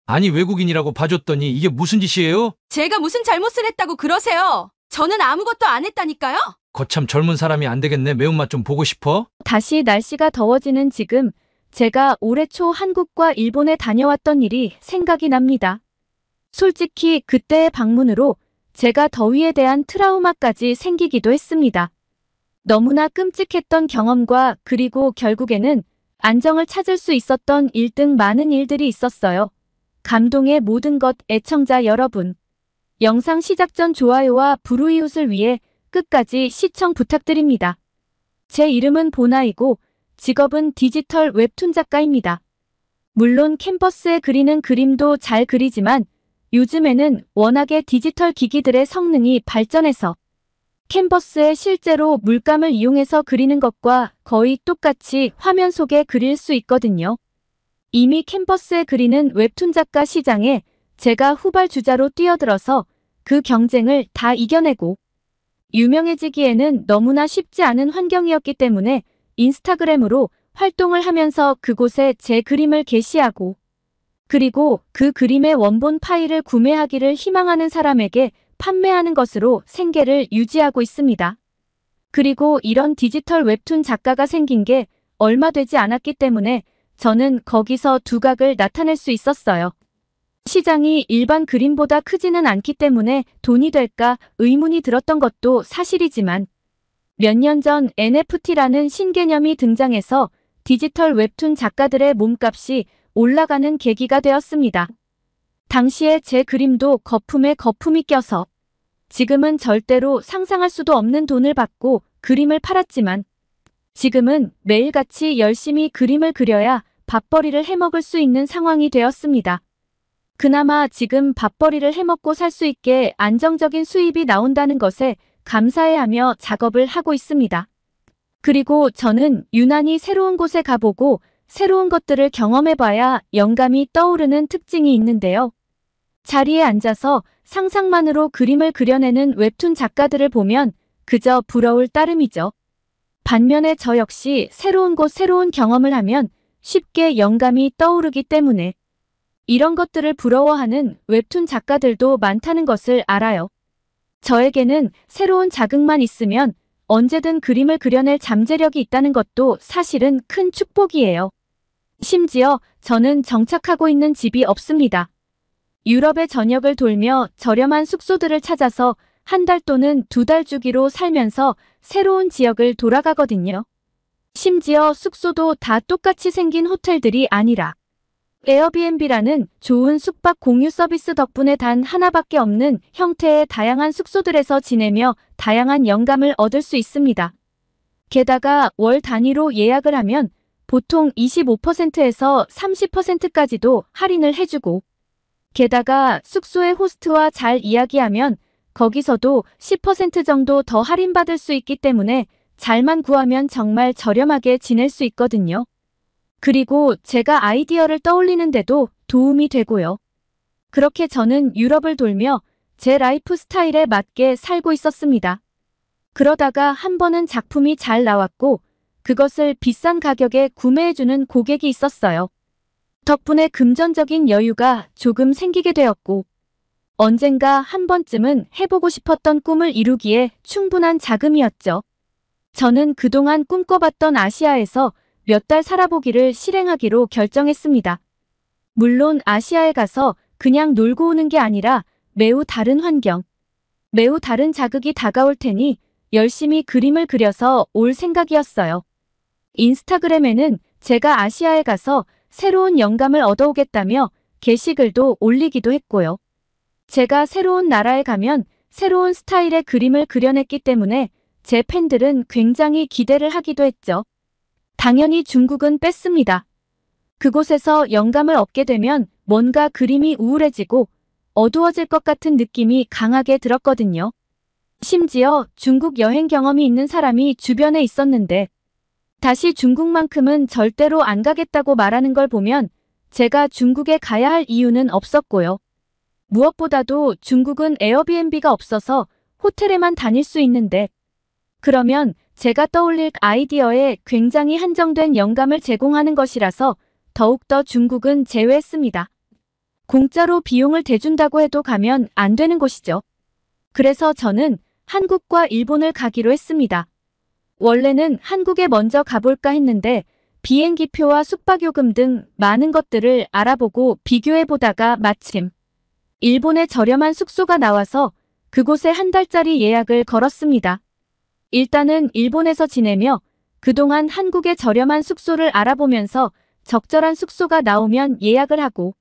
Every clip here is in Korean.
아니 외국인이라고 봐줬더니 이게 무슨 짓이에요? 제가 무슨 잘못을 했다고 그러세요? 저는 아무것도 안 했다니까요? 거참 젊은 사람이 안 되겠네. 매운맛 좀 보고 싶어? 다시 날씨가 더워지는 지금 제가 올해 초 한국과 일본에 다녀왔던 일이 생각이 납니다. 솔직히 그때의 방문으로 제가 더위에 대한 트라우마까지 생기기도 했습니다. 너무나 끔찍했던 경험과 그리고 결국에는 안정을 찾을 수 있었던 1등 많은 일들이 있었어요. 감동의 모든 것 애청자 여러분. 영상 시작 전 좋아요와 불우이웃을 위해 끝까지 시청 부탁드립니다. 제 이름은 보나이고 직업은 디지털 웹툰 작가입니다. 물론 캔버스에 그리는 그림도 잘 그리지만 요즘에는 워낙에 디지털 기기들의 성능이 발전해서 캔버스에 실제로 물감을 이용해서 그리는 것과 거의 똑같이 화면 속에 그릴 수 있거든요. 이미 캔버스에 그리는 웹툰 작가 시장에 제가 후발주자로 뛰어들어서 그 경쟁을 다 이겨내고 유명해지기에는 너무나 쉽지 않은 환경이었기 때문에 인스타그램으로 활동을 하면서 그곳에 제 그림을 게시하고 그리고 그 그림의 원본 파일을 구매하기를 희망하는 사람에게 판매하는 것으로 생계를 유지하고 있습니다. 그리고 이런 디지털 웹툰 작가가 생긴 게 얼마 되지 않았기 때문에 저는 거기서 두각을 나타낼 수 있었어요. 시장이 일반 그림보다 크지는 않기 때문에 돈이 될까 의문이 들었던 것도 사실이지만 몇 년 전 NFT라는 신개념이 등장해서 디지털 웹툰 작가들의 몸값이 올라가는 계기가 되었습니다. 당시에 제 그림도 거품에 거품이 껴서 지금은 절대로 상상할 수도 없는 돈을 받고 그림을 팔았지만 지금은 매일같이 열심히 그림을 그려야 밥벌이를 해먹을 수 있는 상황이 되었습니다. 그나마 지금 밥벌이를 해먹고 살 수 있게 안정적인 수입이 나온다는 것에 감사해하며 작업을 하고 있습니다. 그리고 저는 유난히 새로운 곳에 가보고 새로운 것들을 경험해봐야 영감이 떠오르는 특징이 있는데요. 자리에 앉아서 상상만으로 그림을 그려내는 웹툰 작가들을 보면 그저 부러울 따름이죠. 반면에 저 역시 새로운 곳 새로운 경험을 하면 쉽게 영감이 떠오르기 때문에 이런 것들을 부러워하는 웹툰 작가들도 많다는 것을 알아요. 저에게는 새로운 자극만 있으면 언제든 그림을 그려낼 잠재력이 있다는 것도 사실은 큰 축복이에요. 심지어 저는 정착하고 있는 집이 없습니다. 유럽의 전역을 돌며 저렴한 숙소들을 찾아서 한 달 또는 2달 주기로 살면서 새로운 지역을 돌아가거든요. 심지어 숙소도 다 똑같이 생긴 호텔들이 아니라 에어비앤비라는 좋은 숙박 공유 서비스 덕분에 단 하나밖에 없는 형태의 다양한 숙소들에서 지내며 다양한 영감을 얻을 수 있습니다. 게다가 월 단위로 예약을 하면 보통 25%에서 30%까지도 할인을 해주고 게다가 숙소의 호스트와 잘 이야기하면 거기서도 10% 정도 더 할인받을 수 있기 때문에 잘만 구하면 정말 저렴하게 지낼 수 있거든요. 그리고 제가 아이디어를 떠올리는데도 도움이 되고요. 그렇게 저는 유럽을 돌며 제 라이프 스타일에 맞게 살고 있었습니다. 그러다가 한 번은 작품이 잘 나왔고 그것을 비싼 가격에 구매해주는 고객이 있었어요. 덕분에 금전적인 여유가 조금 생기게 되었고 언젠가 한 번쯤은 해보고 싶었던 꿈을 이루기에 충분한 자금이었죠. 저는 그동안 꿈꿔봤던 아시아에서 몇 달 살아보기를 실행하기로 결정했습니다. 물론 아시아에 가서 그냥 놀고 오는 게 아니라 매우 다른 환경, 매우 다른 자극이 다가올 테니 열심히 그림을 그려서 올 생각이었어요. 인스타그램에는 제가 아시아에 가서 새로운 영감을 얻어오겠다며 게시글도 올리기도 했고요. 제가 새로운 나라에 가면 새로운 스타일의 그림을 그려냈기 때문에 제 팬들은 굉장히 기대를 하기도 했죠. 당연히 중국은 뺐습니다. 그곳에서 영감을 얻게 되면 뭔가 그림이 우울해지고 어두워질 것 같은 느낌이 강하게 들었거든요. 심지어 중국 여행 경험이 있는 사람이 주변에 있었는데 다시 중국만큼은 절대로 안 가겠다고 말하는 걸 보면 제가 중국에 가야 할 이유는 없었고요. 무엇보다도 중국은 에어비앤비가 없어서 호텔에만 다닐 수 있는데 그러면 제가 떠올릴 아이디어에 굉장히 한정된 영감을 제공하는 것이라서 더욱더 중국은 제외했습니다. 공짜로 비용을 대준다고 해도 가면 안 되는 곳이죠. 그래서 저는 한국과 일본을 가기로 했습니다. 원래는 한국에 먼저 가볼까 했는데 비행기표와 숙박요금 등 많은 것들을 알아보고 비교해보다가 마침 일본의 저렴한 숙소가 나와서 그곳에 한 달짜리 예약을 걸었습니다. 일단은 일본에서 지내며 그동안 한국의 저렴한 숙소를 알아보면서 적절한 숙소가 나오면 예약을 하고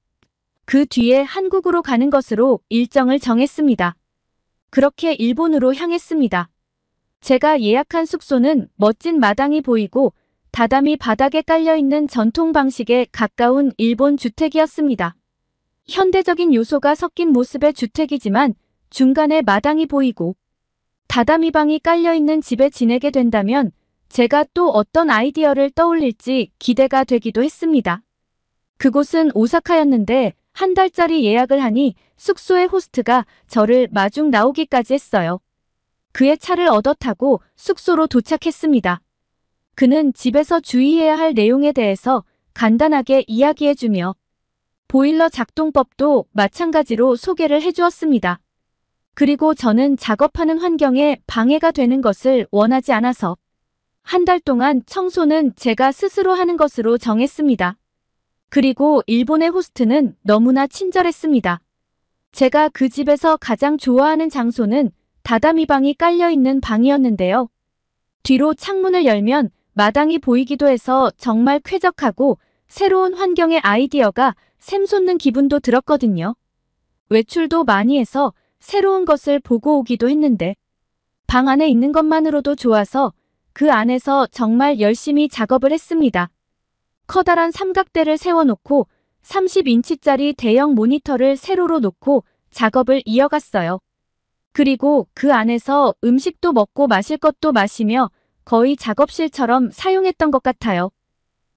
그 뒤에 한국으로 가는 것으로 일정을 정했습니다. 그렇게 일본으로 향했습니다. 제가 예약한 숙소는 멋진 마당이 보이고 다다미 바닥에 깔려있는 전통 방식에 가까운 일본 주택이었습니다. 현대적인 요소가 섞인 모습의 주택이지만 중간에 마당이 보이고 다다미 방이 깔려있는 집에 지내게 된다면 제가 또 어떤 아이디어를 떠올릴지 기대가 되기도 했습니다. 그곳은 오사카였는데 한 달짜리 예약을 하니 숙소의 호스트가 저를 마중 나오기까지 했어요. 그의 차를 얻어 타고 숙소로 도착했습니다. 그는 집에서 주의해야 할 내용에 대해서 간단하게 이야기해주며 보일러 작동법도 마찬가지로 소개를 해주었습니다. 그리고 저는 작업하는 환경에 방해가 되는 것을 원하지 않아서 한 달 동안 청소는 제가 스스로 하는 것으로 정했습니다. 그리고 일본의 호스트는 너무나 친절했습니다. 제가 그 집에서 가장 좋아하는 장소는 다다미 방이 깔려있는 방이었는데요. 뒤로 창문을 열면 마당이 보이기도 해서 정말 쾌적하고 새로운 환경의 아이디어가 샘솟는 기분도 들었거든요. 외출도 많이 해서 새로운 것을 보고 오기도 했는데 방 안에 있는 것만으로도 좋아서 그 안에서 정말 열심히 작업을 했습니다. 커다란 삼각대를 세워놓고 30인치짜리 대형 모니터를 세로로 놓고 작업을 이어갔어요. 그리고 그 안에서 음식도 먹고 마실 것도 마시며 거의 작업실처럼 사용했던 것 같아요.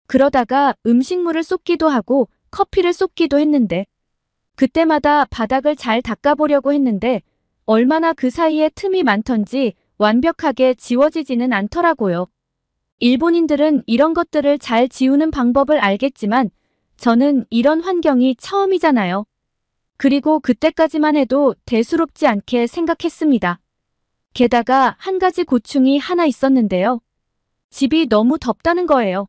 그러다가 음식물을 쏟기도 하고 커피를 쏟기도 했는데 그때마다 바닥을 잘 닦아보려고 했는데 얼마나 그 사이에 틈이 많던지 완벽하게 지워지지는 않더라고요. 일본인들은 이런 것들을 잘 지우는 방법을 알겠지만 저는 이런 환경이 처음이잖아요. 그리고 그때까지만 해도 대수롭지 않게 생각했습니다. 게다가 한 가지 고충이 하나 있었는데요. 집이 너무 덥다는 거예요.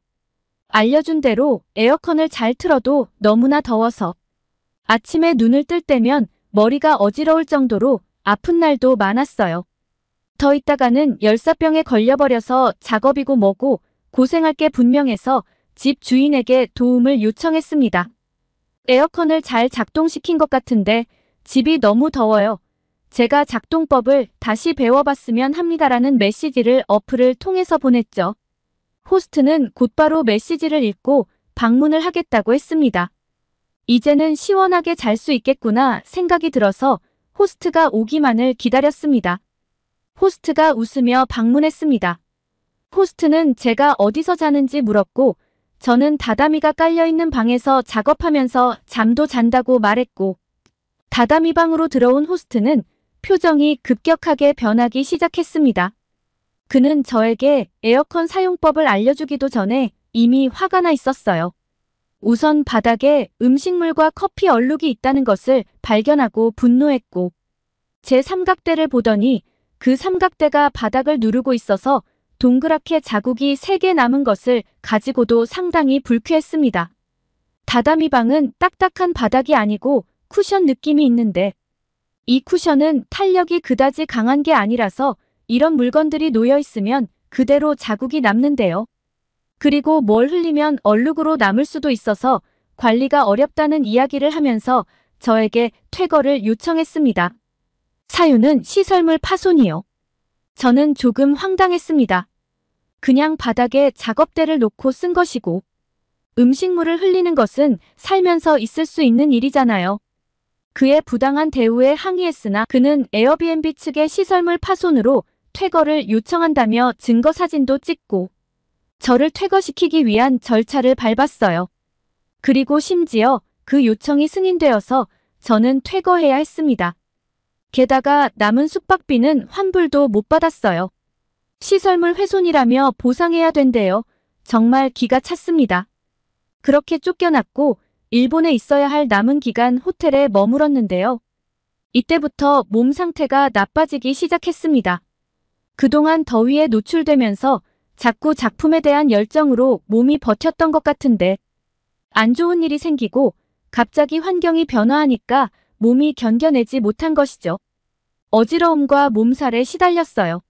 알려준 대로 에어컨을 잘 틀어도 너무나 더워서 아침에 눈을 뜰 때면 머리가 어지러울 정도로 아픈 날도 많았어요. 더 있다가는 열사병에 걸려버려서 작업이고 뭐고 고생할 게 분명해서 집 주인에게 도움을 요청했습니다. 에어컨을 잘 작동시킨 것 같은데 집이 너무 더워요. 제가 작동법을 다시 배워봤으면 합니다라는 메시지를 어플을 통해서 보냈죠. 호스트는 곧바로 메시지를 읽고 방문을 하겠다고 했습니다. 이제는 시원하게 잘 수 있겠구나 생각이 들어서 호스트가 오기만을 기다렸습니다. 호스트가 웃으며 방문했습니다. 호스트는 제가 어디서 자는지 물었고 저는 다다미가 깔려있는 방에서 작업하면서 잠도 잔다고 말했고 다다미 방으로 들어온 호스트는 표정이 급격하게 변하기 시작했습니다. 그는 저에게 에어컨 사용법을 알려주기도 전에 이미 화가 나 있었어요. 우선 바닥에 음식물과 커피 얼룩이 있다는 것을 발견하고 분노했고 제 삼각대를 보더니 그 삼각대가 바닥을 누르고 있어서 동그랗게 자국이 3개 남은 것을 가지고도 상당히 불쾌했습니다. 다다미 방은 딱딱한 바닥이 아니고 쿠션 느낌이 있는데 이 쿠션은 탄력이 그다지 강한 게 아니라서 이런 물건들이 놓여 있으면 그대로 자국이 남는데요. 그리고 뭘 흘리면 얼룩으로 남을 수도 있어서 관리가 어렵다는 이야기를 하면서 저에게 퇴거를 요청했습니다. 사유는 시설물 파손이요. 저는 조금 황당했습니다. 그냥 바닥에 작업대를 놓고 쓴 것이고 음식물을 흘리는 것은 살면서 있을 수 있는 일이잖아요. 그의 부당한 대우에 항의했으나 그는 에어비앤비 측의 시설물 파손으로 퇴거를 요청한다며 증거 사진도 찍고 저를 퇴거시키기 위한 절차를 밟았어요. 그리고 심지어 그 요청이 승인되어서 저는 퇴거해야 했습니다. 게다가 남은 숙박비는 환불도 못 받았어요. 시설물 훼손이라며 보상해야 된대요. 정말 기가 찼습니다. 그렇게 쫓겨났고 일본에 있어야 할 남은 기간 호텔에 머물었는데요. 이때부터 몸 상태가 나빠지기 시작했습니다. 그동안 더위에 노출되면서 자꾸 작품에 대한 열정으로 몸이 버텼던 것 같은데 안 좋은 일이 생기고 갑자기 환경이 변화하니까 몸이 견뎌내지 못한 것이죠. 어지러움과 몸살에 시달렸어요.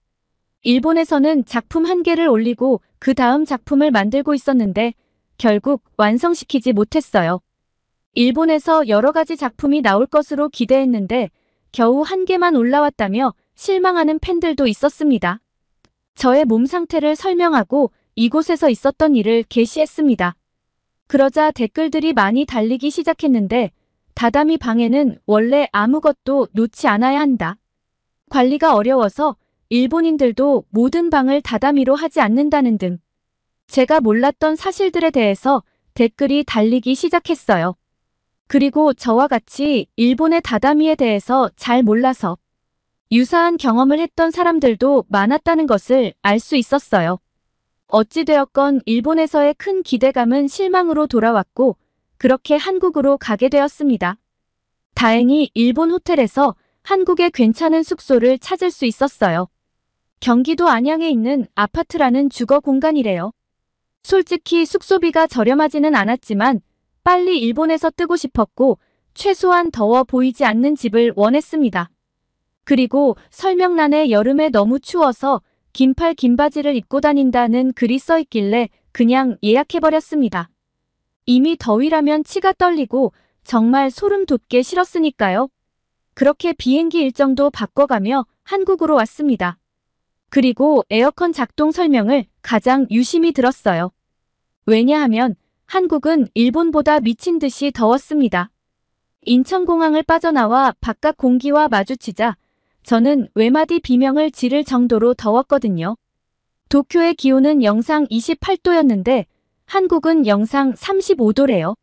일본에서는 작품 한 개를 올리고 그 다음 작품을 만들고 있었는데 결국 완성시키지 못했어요. 일본에서 여러 가지 작품이 나올 것으로 기대했는데 겨우 한 개만 올라왔다며 실망하는 팬들도 있었습니다. 저의 몸 상태를 설명하고 이곳에서 있었던 일을 게시했습니다. 그러자 댓글들이 많이 달리기 시작했는데 다다미 방에는 원래 아무것도 놓지 않아야 한다. 관리가 어려워서 일본인들도 모든 방을 다다미로 하지 않는다는 등 제가 몰랐던 사실들에 대해서 댓글이 달리기 시작했어요. 그리고 저와 같이 일본의 다다미에 대해서 잘 몰라서 유사한 경험을 했던 사람들도 많았다는 것을 알 수 있었어요. 어찌되었건 일본에서의 큰 기대감은 실망으로 돌아왔고 그렇게 한국으로 가게 되었습니다. 다행히 일본 호텔에서 한국의 괜찮은 숙소를 찾을 수 있었어요. 경기도 안양에 있는 아파트라는 주거 공간이래요. 솔직히 숙소비가 저렴하지는 않았지만 빨리 일본에서 뜨고 싶었고 최소한 더워 보이지 않는 집을 원했습니다. 그리고 설명란에 여름에 너무 추워서 긴팔 긴 바지를 입고 다닌다는 글이 써있길래 그냥 예약해버렸습니다. 이미 더위라면 치가 떨리고 정말 소름 돋게 싫었으니까요. 그렇게 비행기 일정도 바꿔가며 한국으로 왔습니다. 그리고 에어컨 작동 설명을 가장 유심히 들었어요. 왜냐하면 한국은 일본보다 미친 듯이 더웠습니다. 인천공항을 빠져나와 바깥 공기와 마주치자 저는 외마디 비명을 지를 정도로 더웠거든요. 도쿄의 기온은 영상 28도였는데 한국은 영상 35도래요.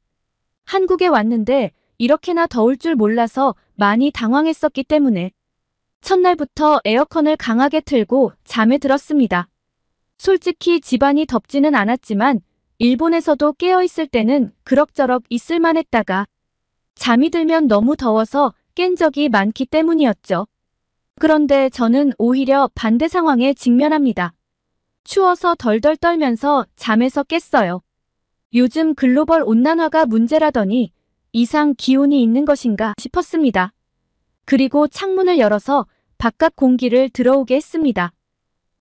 한국에 왔는데 이렇게나 더울 줄 몰라서 많이 당황했었기 때문에 첫날부터 에어컨을 강하게 틀고 잠에 들었습니다. 솔직히 집안이 덥지는 않았지만 일본에서도 깨어있을 때는 그럭저럭 있을만 했다가 잠이 들면 너무 더워서 깬 적이 많기 때문이었죠. 그런데 저는 오히려 반대 상황에 직면합니다. 추워서 덜덜 떨면서 잠에서 깼어요. 요즘 글로벌 온난화가 문제라더니 이상 기온이 있는 것인가 싶었습니다. 그리고 창문을 열어서 바깥 공기를 들어오게 했습니다.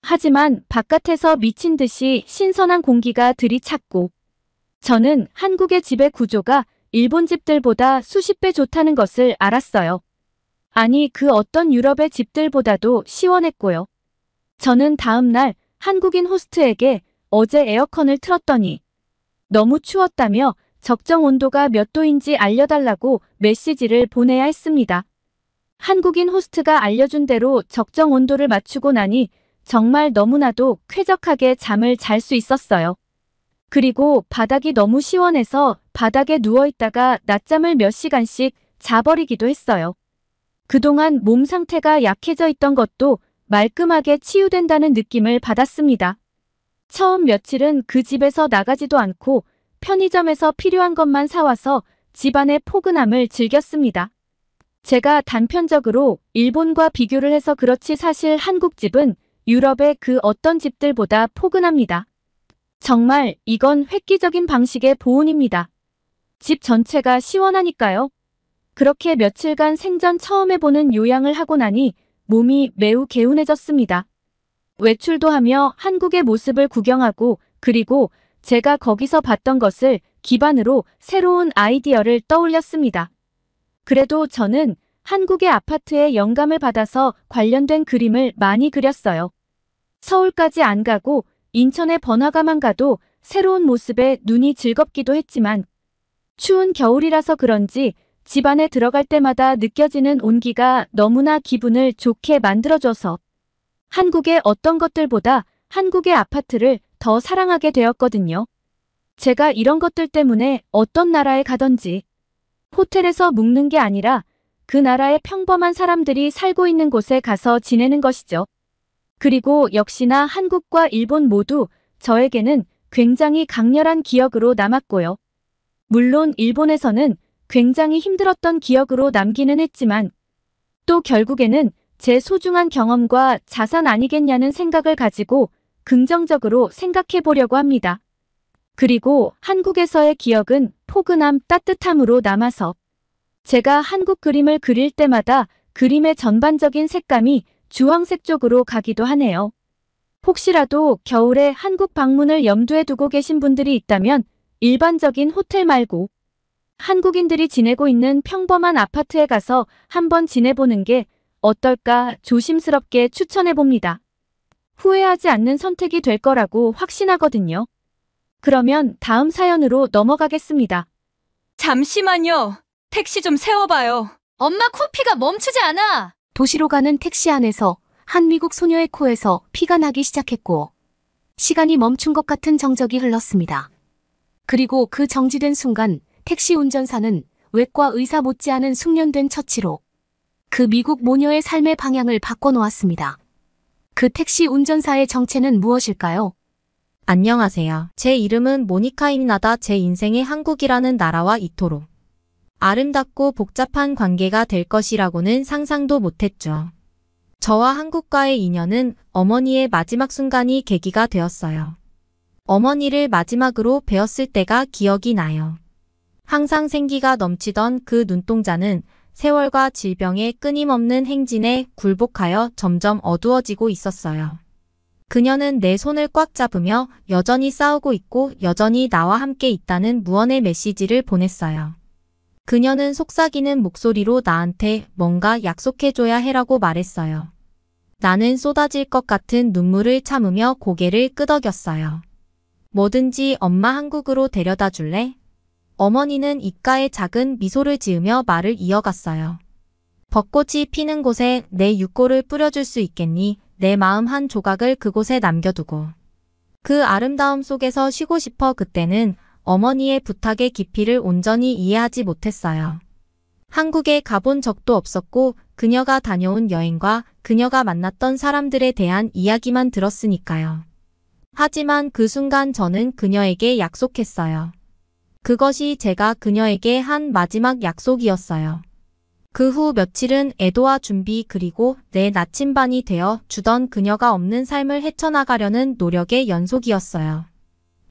하지만 바깥에서 미친 듯이 신선한 공기가 들이찼고 저는 한국의 집의 구조가 일본 집들보다 수십 배 좋다는 것을 알았어요. 아니 그 어떤 유럽의 집들보다도 시원했고요. 저는 다음 날 한국인 호스트에게 어제 에어컨을 틀었더니 너무 추웠다며 적정 온도가 몇 도인지 알려달라고 메시지를 보내야 했습니다. 한국인 호스트가 알려준 대로 적정 온도를 맞추고 나니 정말 너무나도 쾌적하게 잠을 잘 수 있었어요. 그리고 바닥이 너무 시원해서 바닥에 누워있다가 낮잠을 몇 시간씩 자버리기도 했어요. 그동안 몸 상태가 약해져 있던 것도 말끔하게 치유된다는 느낌을 받았습니다. 처음 며칠은 그 집에서 나가지도 않고 편의점에서 필요한 것만 사와서 집안의 포근함을 즐겼습니다. 제가 단편적으로 일본과 비교를 해서 그렇지 사실 한국 집은 유럽의 그 어떤 집들보다 포근합니다. 정말 이건 획기적인 방식의 보온입니다. 집 전체가 시원하니까요. 그렇게 며칠간 생전 처음 해보는 요양을 하고 나니 몸이 매우 개운해졌습니다. 외출도 하며 한국의 모습을 구경하고 그리고 제가 거기서 봤던 것을 기반으로 새로운 아이디어를 떠올렸습니다. 그래도 저는 한국의 아파트에 영감을 받아서 관련된 그림을 많이 그렸어요. 서울까지 안 가고 인천의 번화가만 가도 새로운 모습에 눈이 즐겁기도 했지만 추운 겨울이라서 그런지 집 안에 들어갈 때마다 느껴지는 온기가 너무나 기분을 좋게 만들어줘서 한국의 어떤 것들보다 한국의 아파트를 더 사랑하게 되었거든요. 제가 이런 것들 때문에 어떤 나라에 가든지 호텔에서 묵는 게 아니라 그 나라의 평범한 사람들이 살고 있는 곳에 가서 지내는 것이죠. 그리고 역시나 한국과 일본 모두 저에게는 굉장히 강렬한 기억으로 남았고요. 물론 일본에서는 굉장히 힘들었던 기억으로 남기는 했지만 또 결국에는 제 소중한 경험과 자산 아니겠냐는 생각을 가지고 긍정적으로 생각해 보려고 합니다. 그리고 한국에서의 기억은 포근함, 따뜻함으로 남아서 제가 한국 그림을 그릴 때마다 그림의 전반적인 색감이 주황색 쪽으로 가기도 하네요. 혹시라도 겨울에 한국 방문을 염두에 두고 계신 분들이 있다면 일반적인 호텔 말고 한국인들이 지내고 있는 평범한 아파트에 가서 한번 지내보는 게 어떨까 조심스럽게 추천해 봅니다. 후회하지 않는 선택이 될 거라고 확신하거든요. 그러면 다음 사연으로 넘어가겠습니다. 잠시만요. 택시 좀 세워봐요. 엄마 코피가 멈추지 않아. 도시로 가는 택시 안에서 한 미국 소녀의 코에서 피가 나기 시작했고 시간이 멈춘 것 같은 정적이 흘렀습니다. 그리고 그 정지된 순간 택시 운전사는 외과 의사 못지않은 숙련된 처치로 그 미국 모녀의 삶의 방향을 바꿔놓았습니다. 그 택시 운전사의 정체는 무엇일까요? 안녕하세요. 제 이름은 모니카입니다. 제 인생의 한국이라는 나라와 이토록 아름답고 복잡한 관계가 될 것이라고는 상상도 못했죠. 저와 한국과의 인연은 어머니의 마지막 순간이 계기가 되었어요. 어머니를 마지막으로 뵈었을 때가 기억이 나요. 항상 생기가 넘치던 그 눈동자는 세월과 질병의 끊임없는 행진에 굴복하여 점점 어두워지고 있었어요. 그녀는 내 손을 꽉 잡으며 여전히 싸우고 있고 여전히 나와 함께 있다는 무언의 메시지를 보냈어요. 그녀는 속삭이는 목소리로 나한테 뭔가 약속해줘야 해라고 말했어요. 나는 쏟아질 것 같은 눈물을 참으며 고개를 끄덕였어요. 뭐든지 엄마 한국으로 데려다 줄래? 어머니는 입가에 작은 미소를 지으며 말을 이어갔어요. 벚꽃이 피는 곳에 내 육골을 뿌려줄 수 있겠니? 내 마음 한 조각을 그곳에 남겨두고. 그 아름다움 속에서 쉬고 싶어. 그때는 어머니의 부탁의 깊이를 온전히 이해하지 못했어요. 한국에 가본 적도 없었고 그녀가 다녀온 여행과 그녀가 만났던 사람들에 대한 이야기만 들었으니까요. 하지만 그 순간 저는 그녀에게 약속했어요. 그것이 제가 그녀에게 한 마지막 약속이었어요. 그 후 며칠은 애도와 준비 그리고 내 나침반이 되어 주던 그녀가 없는 삶을 헤쳐나가려는 노력의 연속이었어요.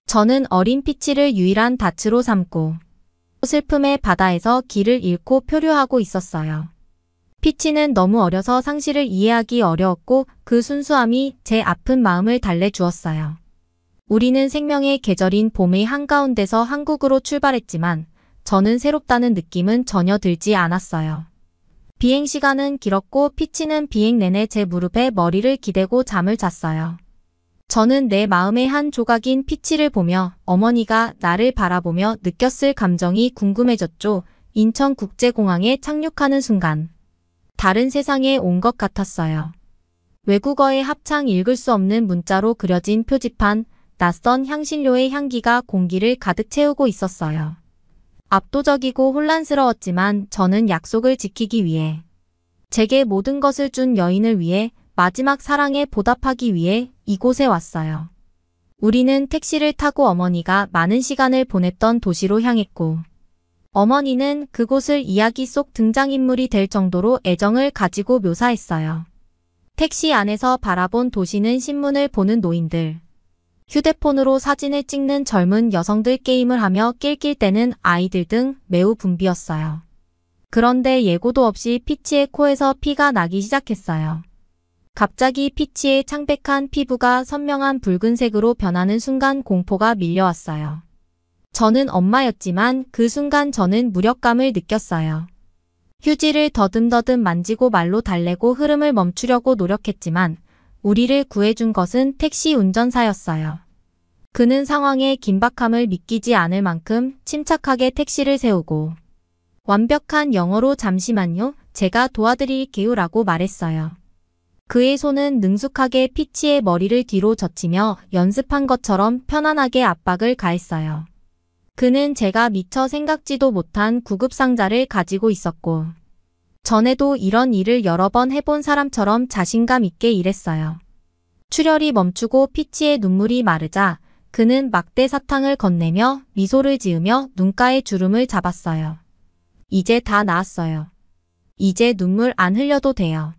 저는 어린 피치를 유일한 닻으로 삼고 슬픔의 바다에서 길을 잃고 표류하고 있었어요. 피치는 너무 어려서 상실을 이해하기 어려웠고 그 순수함이 제 아픈 마음을 달래주었어요. 우리는 생명의 계절인 봄의 한가운데서 한국으로 출발했지만 저는 새롭다는 느낌은 전혀 들지 않았어요. 비행 시간은 길었고 피치는 비행 내내 제 무릎에 머리를 기대고 잠을 잤어요. 저는 내 마음의 한 조각인 피치를 보며 어머니가 나를 바라보며 느꼈을 감정이 궁금해졌죠. 인천국제공항에 착륙하는 순간 다른 세상에 온 것 같았어요. 외국어의 합창 읽을 수 없는 문자로 그려진 표지판, 낯선 향신료의 향기가 공기를 가득 채우고 있었어요. 압도적이고 혼란스러웠지만 저는 약속을 지키기 위해, 제게 모든 것을 준 여인을 위해, 마지막 사랑에 보답하기 위해 이곳에 왔어요. 우리는 택시를 타고 어머니가 많은 시간을 보냈던 도시로 향했고, 어머니는 그곳을 이야기 속 등장인물이 될 정도로 애정을 가지고 묘사했어요. 택시 안에서 바라본 도시는 신문을 보는 노인들, 휴대폰으로 사진을 찍는 젊은 여성들, 게임을 하며 낄낄대는 아이들 등 매우 붐비었어요. 그런데 예고도 없이 피치의 코에서 피가 나기 시작했어요. 갑자기 피치의 창백한 피부가 선명한 붉은색으로 변하는 순간 공포가 밀려왔어요. 저는 엄마였지만 그 순간 저는 무력감을 느꼈어요. 휴지를 더듬더듬 만지고 말로 달래고 흐름을 멈추려고 노력했지만 우리를 구해준 것은 택시 운전사였어요. 그는 상황의 긴박함을 믿기지 않을 만큼 침착하게 택시를 세우고 완벽한 영어로 잠시만요, 제가 도와드릴게요라고 말했어요. 그의 손은 능숙하게 피치의 머리를 뒤로 젖히며 연습한 것처럼 편안하게 압박을 가했어요. 그는 제가 미처 생각지도 못한 구급상자를 가지고 있었고 전에도 이런 일을 여러 번 해본 사람처럼 자신감 있게 일했어요. 출혈이 멈추고 피치의 눈물이 마르자 그는 막대 사탕을 건네며 미소를 지으며 눈가에 주름을 잡았어요. 이제 다 나았어요. 이제 눈물 안 흘려도 돼요.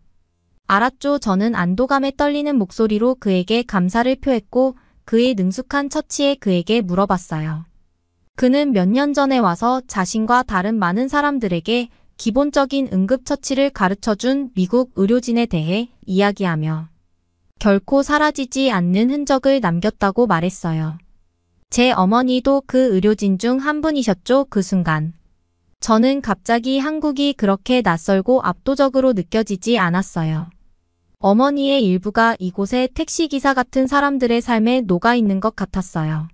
알았죠. 저는 안도감에 떨리는 목소리로 그에게 감사를 표했고 그의 능숙한 처치에 그에게 물어봤어요. 그는 몇 년 전에 와서 자신과 다른 많은 사람들에게 기본적인 응급처치를 가르쳐준 미국 의료진에 대해 이야기하며 결코 사라지지 않는 흔적을 남겼다고 말했어요. 제 어머니도 그 의료진 중 한 분이셨죠. 그 순간. 저는 갑자기 한국이 그렇게 낯설고 압도적으로 느껴지지 않았어요. 어머니의 일부가 이곳의 택시기사 같은 사람들의 삶에 녹아있는 것 같았어요.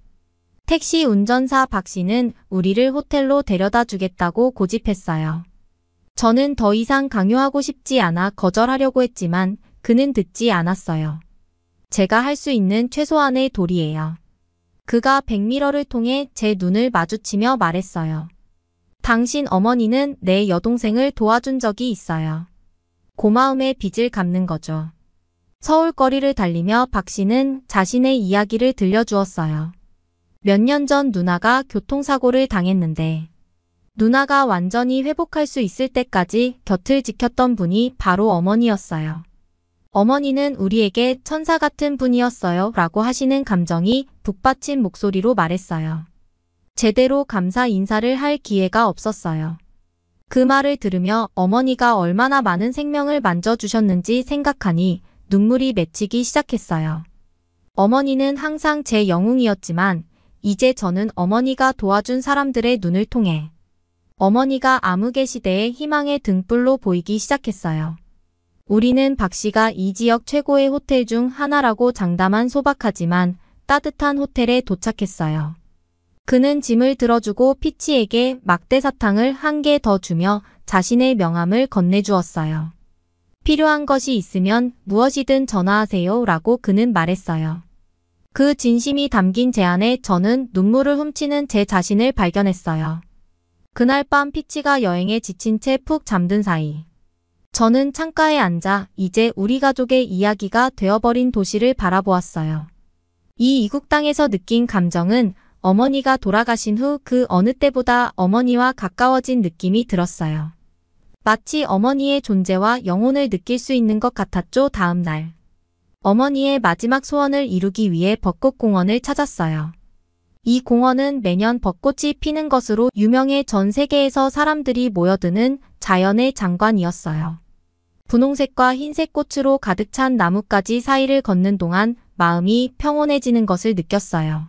택시 운전사 박 씨는 우리를 호텔로 데려다 주겠다고 고집했어요. 저는 더 이상 강요하고 싶지 않아 거절하려고 했지만 그는 듣지 않았어요. 제가 할 수 있는 최소한의 도리예요. 그가 백미러를 통해 제 눈을 마주치며 말했어요. 당신 어머니는 내 여동생을 도와준 적이 있어요. 고마움의 빚을 갚는 거죠. 서울 거리를 달리며 박 씨는 자신의 이야기를 들려주었어요. 몇 년 전 누나가 교통사고를 당했는데 누나가 완전히 회복할 수 있을 때까지 곁을 지켰던 분이 바로 어머니였어요. 어머니는 우리에게 천사 같은 분이었어요 라고 하시는 감정이 북받친 목소리로 말했어요. 제대로 감사 인사를 할 기회가 없었어요. 그 말을 들으며 어머니가 얼마나 많은 생명을 만져주셨는지 생각하니 눈물이 맺히기 시작했어요. 어머니는 항상 제 영웅이었지만 이제 저는 어머니가 도와준 사람들의 눈을 통해 어머니가 암흑의 시대의 희망의 등불로 보이기 시작했어요. 우리는 박 씨가 이 지역 최고의 호텔 중 하나라고 장담한 소박하지만 따뜻한 호텔에 도착했어요. 그는 짐을 들어주고 피치에게 막대 사탕을 한 개 더 주며 자신의 명함을 건네주었어요. 필요한 것이 있으면 무엇이든 전화하세요 라고 그는 말했어요. 그 진심이 담긴 제안에 저는 눈물을 훔치는 제 자신을 발견했어요. 그날 밤 피치가 여행에 지친 채 푹 잠든 사이 저는 창가에 앉아 이제 우리 가족의 이야기가 되어버린 도시를 바라보았어요. 이 이국 땅에서 느낀 감정은 어머니가 돌아가신 후 그 어느 때보다 어머니와 가까워진 느낌이 들었어요. 마치 어머니의 존재와 영혼을 느낄 수 있는 것 같았죠. 다음 날. 어머니의 마지막 소원을 이루기 위해 벚꽃공원을 찾았어요. 이 공원은 매년 벚꽃이 피는 것으로 유명해 전 세계에서 사람들이 모여드는 자연의 장관이었어요. 분홍색과 흰색 꽃으로 가득 찬 나뭇가지 사이를 걷는 동안 마음이 평온해지는 것을 느꼈어요.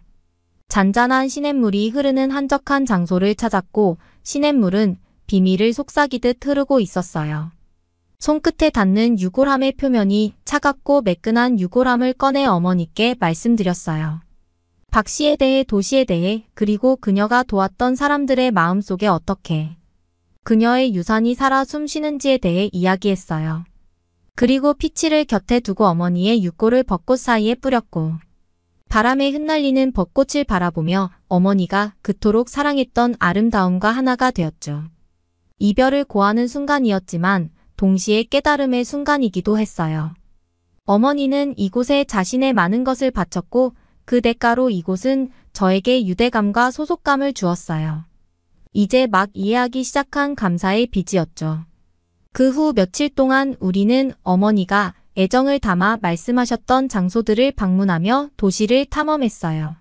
잔잔한 시냇물이 흐르는 한적한 장소를 찾았고 시냇물은 비밀을 속삭이듯 흐르고 있었어요. 손끝에 닿는 유골함의 표면이 차갑고 매끈한 유골함을 꺼내 어머니께 말씀드렸어요. 박 씨에 대해, 도시에 대해, 그리고 그녀가 도왔던 사람들의 마음속에 어떻게 그녀의 유산이 살아 숨쉬는지에 대해 이야기했어요. 그리고 피치를 곁에 두고 어머니의 육골을 벚꽃 사이에 뿌렸고 바람에 흩날리는 벚꽃을 바라보며 어머니가 그토록 사랑했던 아름다움과 하나가 되었죠. 이별을 고하는 순간이었지만 동시에 깨달음의 순간이기도 했어요. 어머니는 이곳에 자신의 많은 것을 바쳤고 그 대가로 이곳은 저에게 유대감과 소속감을 주었어요. 이제 막 이해하기 시작한 감사의 빚이었죠. 그 후 며칠 동안 우리는 어머니가 애정을 담아 말씀하셨던 장소들을 방문하며 도시를 탐험했어요.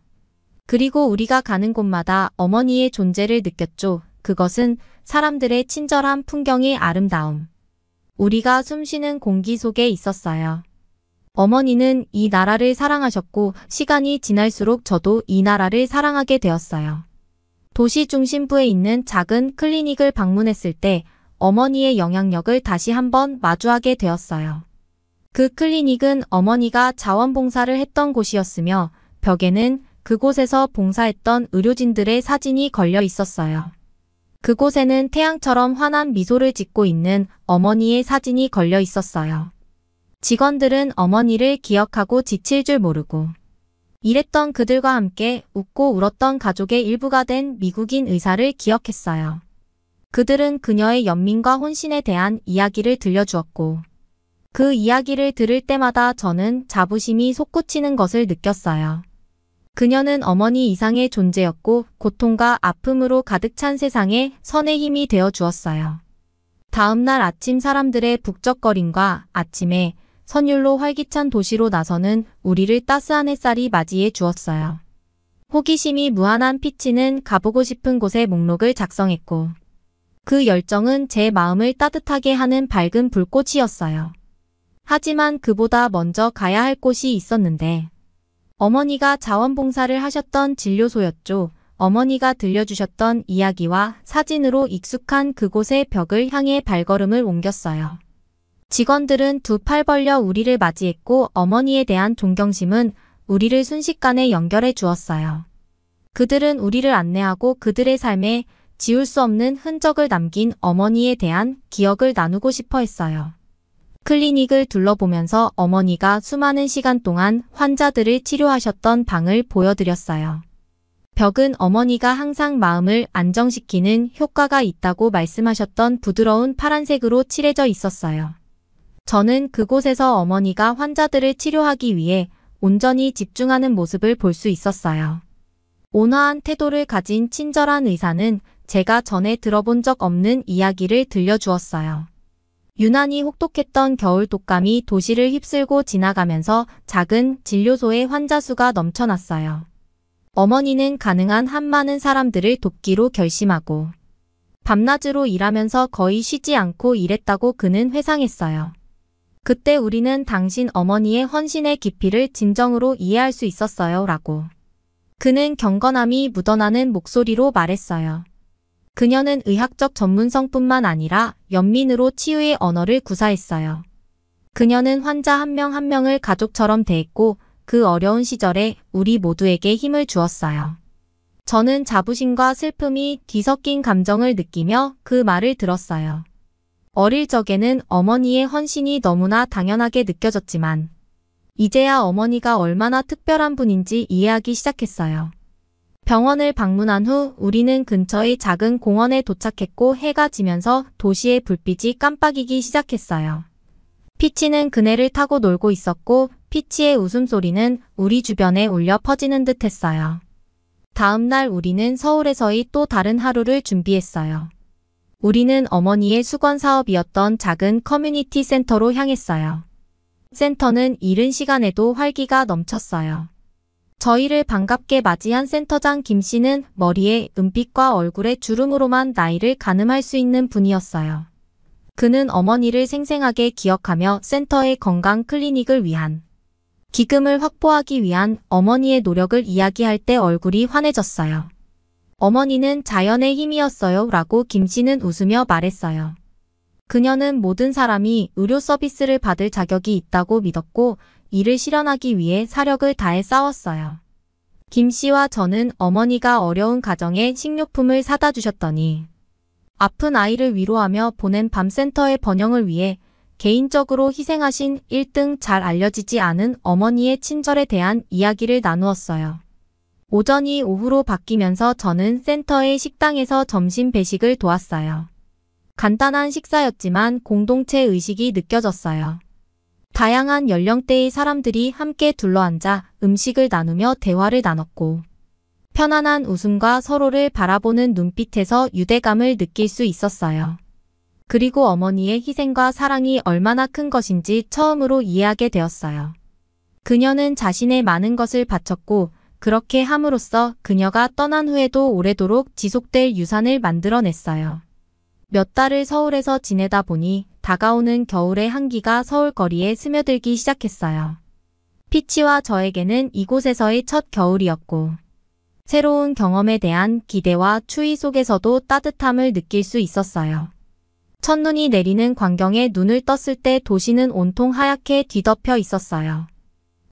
그리고 우리가 가는 곳마다 어머니의 존재를 느꼈죠. 그것은 사람들의 친절한 풍경의 아름다움. 우리가 숨쉬는 공기 속에 있었어요. 어머니는 이 나라를 사랑하셨고 시간이 지날수록 저도 이 나라를 사랑하게 되었어요. 도시 중심부에 있는 작은 클리닉을 방문했을 때 어머니의 영향력을 다시 한번 마주하게 되었어요. 그 클리닉은 어머니가 자원봉사를 했던 곳이었으며 벽에는 그곳에서 봉사했던 의료진들의 사진이 걸려 있었어요. 그곳에는 태양처럼 환한 미소를 짓고 있는 어머니의 사진이 걸려 있었어요. 직원들은 어머니를 기억하고 지칠 줄 모르고 일했던 그들과 함께 웃고 울었던 가족의 일부가 된 미국인 의사를 기억했어요. 그들은 그녀의 연민과 혼신에 대한 이야기를 들려주었고 그 이야기를 들을 때마다 저는 자부심이 솟구치는 것을 느꼈어요. 그녀는 어머니 이상의 존재였고 고통과 아픔으로 가득 찬 세상에 선의 힘이 되어 주었어요. 다음 날 아침 사람들의 북적거림과 아침에 선율로 활기찬 도시로 나서는 우리를 따스한 햇살이 맞이해 주었어요. 호기심이 무한한 피치는 가보고 싶은 곳의 목록을 작성했고 그 열정은 제 마음을 따뜻하게 하는 밝은 불꽃이었어요. 하지만 그보다 먼저 가야 할 곳이 있었는데 어머니가 자원봉사를 하셨던 진료소였죠. 어머니가 들려주셨던 이야기와 사진으로 익숙한 그곳의 벽을 향해 발걸음을 옮겼어요. 직원들은 두 팔 벌려 우리를 맞이했고 어머니에 대한 존경심은 우리를 순식간에 연결해 주었어요. 그들은 우리를 안내하고 그들의 삶에 지울 수 없는 흔적을 남긴 어머니에 대한 기억을 나누고 싶어 했어요. 클리닉을 둘러보면서 어머니가 수많은 시간 동안 환자들을 치료하셨던 방을 보여드렸어요. 벽은 어머니가 항상 마음을 안정시키는 효과가 있다고 말씀하셨던 부드러운 파란색으로 칠해져 있었어요. 저는 그곳에서 어머니가 환자들을 치료하기 위해 온전히 집중하는 모습을 볼 수 있었어요. 온화한 태도를 가진 친절한 의사는 제가 전에 들어본 적 없는 이야기를 들려주었어요. 유난히 혹독했던 겨울 독감이 도시를 휩쓸고 지나가면서 작은 진료소에 환자 수가 넘쳐났어요. 어머니는 가능한 한 많은 사람들을 돕기로 결심하고 밤낮으로 일하면서 거의 쉬지 않고 일했다고 그는 회상했어요. 그때 우리는 당신 어머니의 헌신의 깊이를 진정으로 이해할 수 있었어요. 라고. 그는 경건함이 묻어나는 목소리로 말했어요. 그녀는 의학적 전문성뿐만 아니라 연민으로 치유의 언어를 구사했어요. 그녀는 환자 한 명 한 명을 가족처럼 대했고 그 어려운 시절에 우리 모두에게 힘을 주었어요. 저는 자부심과 슬픔이 뒤섞인 감정을 느끼며 그 말을 들었어요. 어릴 적에는 어머니의 헌신이 너무나 당연하게 느껴졌지만 이제야 어머니가 얼마나 특별한 분인지 이해하기 시작했어요. 병원을 방문한 후 우리는 근처의 작은 공원에 도착했고 해가 지면서 도시의 불빛이 깜빡이기 시작했어요. 피치는 그네를 타고 놀고 있었고 피치의 웃음소리는 우리 주변에 울려 퍼지는 듯 했어요. 다음 날 우리는 서울에서의 또 다른 하루를 준비했어요. 우리는 어머니의 수건 사업이었던 작은 커뮤니티 센터로 향했어요. 센터는 이른 시간에도 활기가 넘쳤어요. 저희를 반갑게 맞이한 센터장 김 씨는 머리에 은빛과 얼굴에 주름으로만 나이를 가늠할 수 있는 분이었어요. 그는 어머니를 생생하게 기억하며 센터의 건강 클리닉을 위한 기금을 확보하기 위한 어머니의 노력을 이야기할 때 얼굴이 환해졌어요. 어머니는 자연의 힘이었어요. 라고 김 씨는 웃으며 말했어요. 그녀는 모든 사람이 의료 서비스를 받을 자격이 있다고 믿었고 이를 실현하기 위해 사력을 다해 싸웠어요. 김 씨와 저는 어머니가 어려운 가정에 식료품을 사다 주셨더니 아픈 아이를 위로하며 보낸 밤센터의 번영을 위해 개인적으로 희생하신 1등 잘 알려지지 않은 어머니의 친절에 대한 이야기를 나누었어요. 오전이 오후로 바뀌면서 저는 센터의 식당에서 점심 배식을 도왔어요. 간단한 식사였지만 공동체 의식이 느껴졌어요. 다양한 연령대의 사람들이 함께 둘러앉아 음식을 나누며 대화를 나눴고 편안한 웃음과 서로를 바라보는 눈빛에서 유대감을 느낄 수 있었어요. 그리고 어머니의 희생과 사랑이 얼마나 큰 것인지 처음으로 이해하게 되었어요. 그녀는 자신의 많은 것을 바쳤고 그렇게 함으로써 그녀가 떠난 후에도 오래도록 지속될 유산을 만들어냈어요. 몇 달을 서울에서 지내다 보니 다가오는 겨울의 한기가 서울 거리에 스며들기 시작했어요. 피치와 저에게는 이곳에서의 첫 겨울이었고 새로운 경험에 대한 기대와 추위 속에서도 따뜻함을 느낄 수 있었어요. 첫눈이 내리는 광경에 눈을 떴을 때 도시는 온통 하얗게 뒤덮여 있었어요.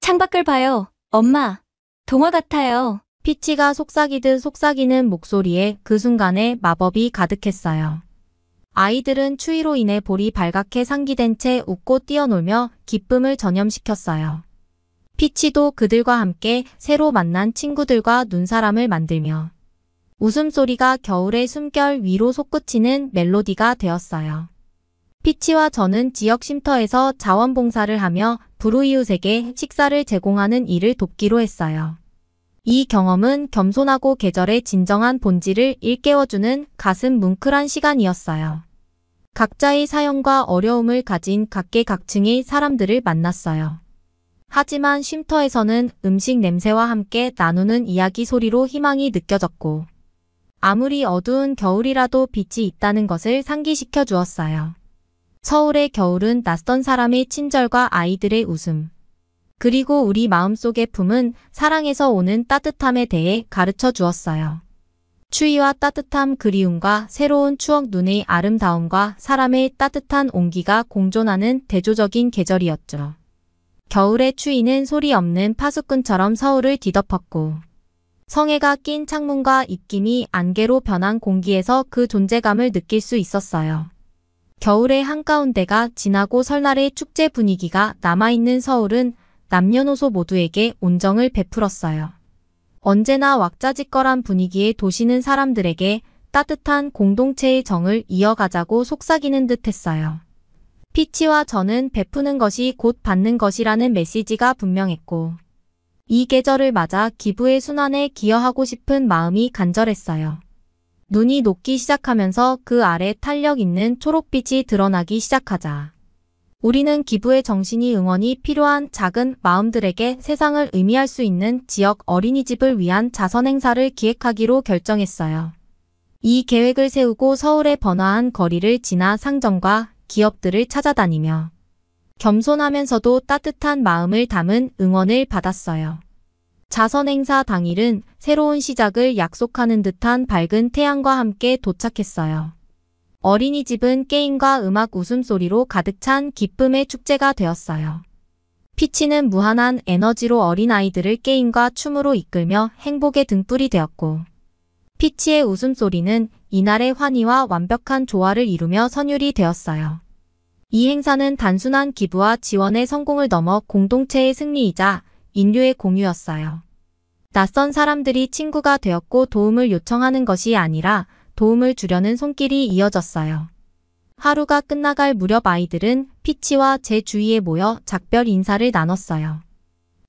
창밖을 봐요. 엄마. 동화 같아요. 피치가 속삭이듯 속삭이는 목소리에 그 순간에 마법이 가득했어요. 아이들은 추위로 인해 볼이 발갛게 상기된 채 웃고 뛰어놀며 기쁨을 전염시켰어요. 피치도 그들과 함께 새로 만난 친구들과 눈사람을 만들며 웃음소리가 겨울의 숨결 위로 솟구치는 멜로디가 되었어요. 피치와 저는 지역 쉼터에서 자원봉사를 하며 불우이웃에게 식사를 제공하는 일을 돕기로 했어요. 이 경험은 겸손하고 계절의 진정한 본질을 일깨워주는 가슴 뭉클한 시간이었어요. 각자의 사연과 어려움을 가진 각계각층의 사람들을 만났어요. 하지만 쉼터에서는 음식 냄새와 함께 나누는 이야기 소리로 희망이 느껴졌고, 아무리 어두운 겨울이라도 빛이 있다는 것을 상기시켜 주었어요. 서울의 겨울은 낯선 사람의 친절과 아이들의 웃음, 그리고 우리 마음속에 품은 사랑에서 오는 따뜻함에 대해 가르쳐 주었어요. 추위와 따뜻함, 그리움과 새로운 추억, 눈의 아름다움과 사람의 따뜻한 온기가 공존하는 대조적인 계절이었죠. 겨울의 추위는 소리 없는 파수꾼처럼 서울을 뒤덮었고, 성에가 낀 창문과 입김이 안개로 변한 공기에서 그 존재감을 느낄 수 있었어요. 겨울의 한가운데가 지나고 설날의 축제 분위기가 남아있는 서울은 남녀노소 모두에게 온정을 베풀었어요. 언제나 왁자지껄한 분위기의 도시는 사람들에게 따뜻한 공동체의 정을 이어가자고 속삭이는 듯 했어요. 피치와 저는 베푸는 것이 곧 받는 것이라는 메시지가 분명했고, 이 계절을 맞아 기부의 순환에 기여하고 싶은 마음이 간절했어요. 눈이 녹기 시작하면서 그 아래 탄력 있는 초록빛이 드러나기 시작하자, 우리는 기부의 정신이 응원이 필요한 작은 마음들에게 세상을 의미할 수 있는 지역 어린이집을 위한 자선 행사를 기획하기로 결정했어요. 이 계획을 세우고 서울의 번화한 거리를 지나 상점과 기업들을 찾아다니며 겸손하면서도 따뜻한 마음을 담은 응원을 받았어요. 자선 행사 당일은 새로운 시작을 약속하는 듯한 밝은 태양과 함께 도착했어요. 어린이집은 게임과 음악, 웃음소리로 가득 찬 기쁨의 축제가 되었어요. 피치는 무한한 에너지로 어린아이들을 게임과 춤으로 이끌며 행복의 등불이 되었고, 피치의 웃음소리는 이날의 환희와 완벽한 조화를 이루며 선율이 되었어요. 이 행사는 단순한 기부와 지원의 성공을 넘어 공동체의 승리이자 인류의 공유였어요. 낯선 사람들이 친구가 되었고, 도움을 요청하는 것이 아니라 도움을 주려는 손길이 이어졌어요. 하루가 끝나갈 무렵 아이들은 피치와 제 주위에 모여 작별 인사를 나눴어요.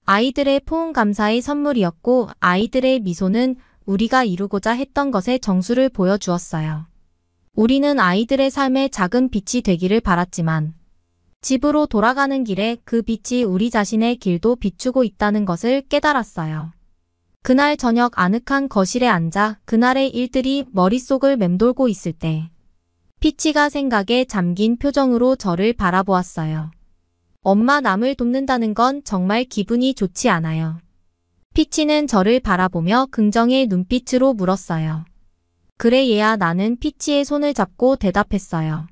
아이들의 포옹 감사의 선물이었고, 아이들의 미소는 우리가 이루고자 했던 것의 정수를 보여주었어요. 우리는 아이들의 삶에 작은 빛이 되기를 바랐지만, 집으로 돌아가는 길에 그 빛이 우리 자신의 길도 비추고 있다는 것을 깨달았어요. 그날 저녁 아늑한 거실에 앉아 그날의 일들이 머릿속을 맴돌고 있을 때, 피치가 생각에 잠긴 표정으로 저를 바라보았어요. 엄마, 남을 돕는다는 건 정말 기분이 좋지 않아요. 피치는 저를 바라보며 긍정의 눈빛으로 물었어요. 그래 얘야, 나는 피치의 손을 잡고 대답했어요.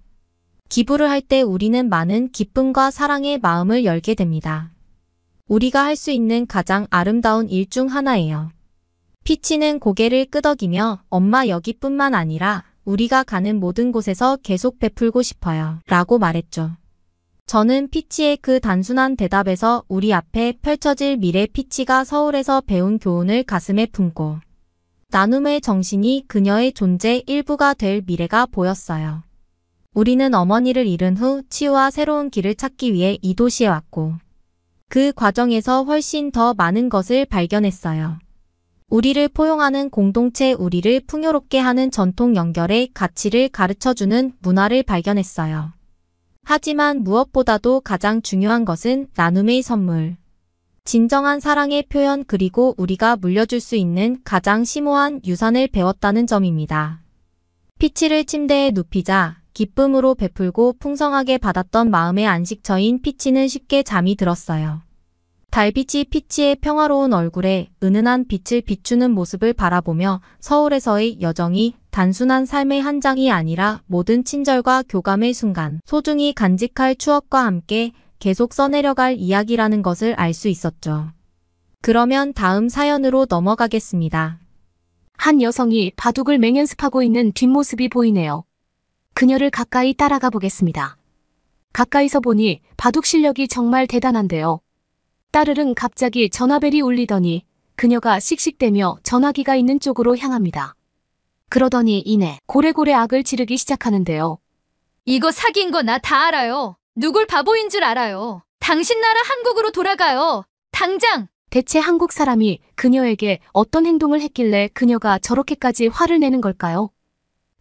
기부를 할 때 우리는 많은 기쁨과 사랑의 마음을 열게 됩니다. 우리가 할 수 있는 가장 아름다운 일 중 하나예요. 피치는 고개를 끄덕이며 엄마, 여기뿐만 아니라 우리가 가는 모든 곳에서 계속 베풀고 싶어요. 라고 말했죠. 저는 피치의 그 단순한 대답에서 우리 앞에 펼쳐질 미래, 피치가 서울에서 배운 교훈을 가슴에 품고 나눔의 정신이 그녀의 존재 일부가 될 미래가 보였어요. 우리는 어머니를 잃은 후 치유와 새로운 길을 찾기 위해 이 도시에 왔고, 그 과정에서 훨씬 더 많은 것을 발견했어요. 우리를 포용하는 공동체, 우리를 풍요롭게 하는 전통, 연결의 가치를 가르쳐주는 문화를 발견했어요. 하지만 무엇보다도 가장 중요한 것은 나눔의 선물, 진정한 사랑의 표현, 그리고 우리가 물려줄 수 있는 가장 심오한 유산을 배웠다는 점입니다. 피치를 침대에 눕히자 기쁨으로 베풀고 풍성하게 받았던 마음의 안식처인 피치는 쉽게 잠이 들었어요. 달빛이 피치의 평화로운 얼굴에 은은한 빛을 비추는 모습을 바라보며 서울에서의 여정이 단순한 삶의 한 장이 아니라 모든 친절과 교감의 순간, 소중히 간직할 추억과 함께 계속 써내려갈 이야기라는 것을 알 수 있었죠. 그러면 다음 사연으로 넘어가겠습니다. 한 여성이 바둑을 맹연습하고 있는 뒷모습이 보이네요. 그녀를 가까이 따라가 보겠습니다. 가까이서 보니 바둑 실력이 정말 대단한데요. 따르릉 갑자기 전화벨이 울리더니 그녀가 씩씩대며 전화기가 있는 쪽으로 향합니다. 그러더니 이내 고래고래 악을 지르기 시작하는데요. 이거 사기인 거 나 다 알아요. 누굴 바보인 줄 알아요. 당신 나라 한국으로 돌아가요. 당장! 대체 한국 사람이 그녀에게 어떤 행동을 했길래 그녀가 저렇게까지 화를 내는 걸까요?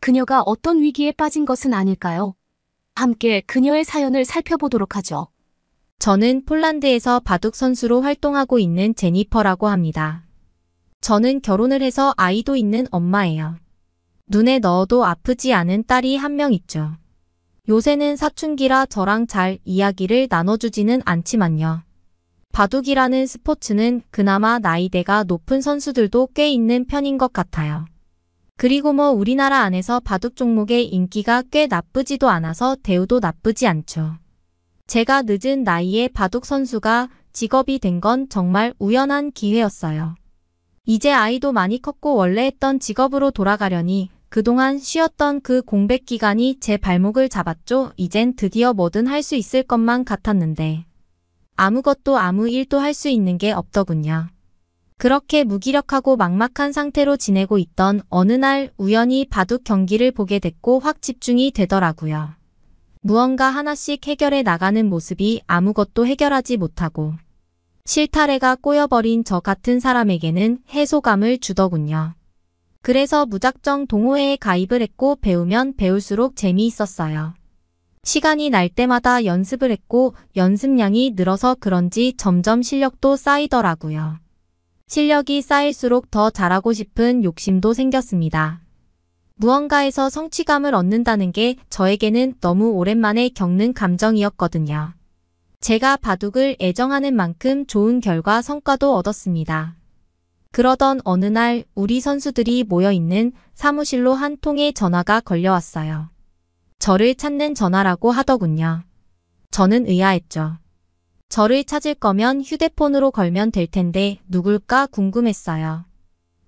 그녀가 어떤 위기에 빠진 것은 아닐까요? 함께 그녀의 사연을 살펴보도록 하죠. 저는 폴란드에서 바둑 선수로 활동하고 있는 제니퍼라고 합니다. 저는 결혼을 해서 아이도 있는 엄마예요. 눈에 넣어도 아프지 않은 딸이 한 명 있죠. 요새는 사춘기라 저랑 잘 이야기를 나눠주지는 않지만요. 바둑이라는 스포츠는 그나마 나이대가 높은 선수들도 꽤 있는 편인 것 같아요. 그리고 우리나라 안에서 바둑 종목의 인기가 꽤 나쁘지도 않아서 대우도 나쁘지 않죠. 제가 늦은 나이에 바둑 선수가 직업이 된 건 정말 우연한 기회였어요. 이제 아이도 많이 컸고 원래 했던 직업으로 돌아가려니 그동안 쉬었던 그 공백 기간이 제 발목을 잡았죠. 이젠 드디어 뭐든 할 수 있을 것만 같았는데 아무것도 아무 일도 할 수 있는 게 없더군요. 그렇게 무기력하고 막막한 상태로 지내고 있던 어느 날 우연히 바둑 경기를 보게 됐고 확 집중이 되더라고요. 무언가 하나씩 해결해 나가는 모습이 아무것도 해결하지 못하고 실타래가 꼬여버린 저 같은 사람에게는 해소감을 주더군요. 그래서 무작정 동호회에 가입을 했고 배우면 배울수록 재미있었어요. 시간이 날 때마다 연습을 했고 연습량이 늘어서 그런지 점점 실력도 쌓이더라고요. 실력이 쌓일수록 더 잘하고 싶은 욕심도 생겼습니다. 무언가에서 성취감을 얻는다는 게 저에게는 너무 오랜만에 겪는 감정이었거든요. 제가 바둑을 애정하는 만큼 좋은 결과 성과도 얻었습니다. 그러던 어느 날 우리 선수들이 모여있는 사무실로 한 통의 전화가 걸려왔어요. 저를 찾는 전화라고 하더군요. 저는 의아했죠. 저를 찾을 거면 휴대폰으로 걸면 될 텐데 누굴까 궁금했어요.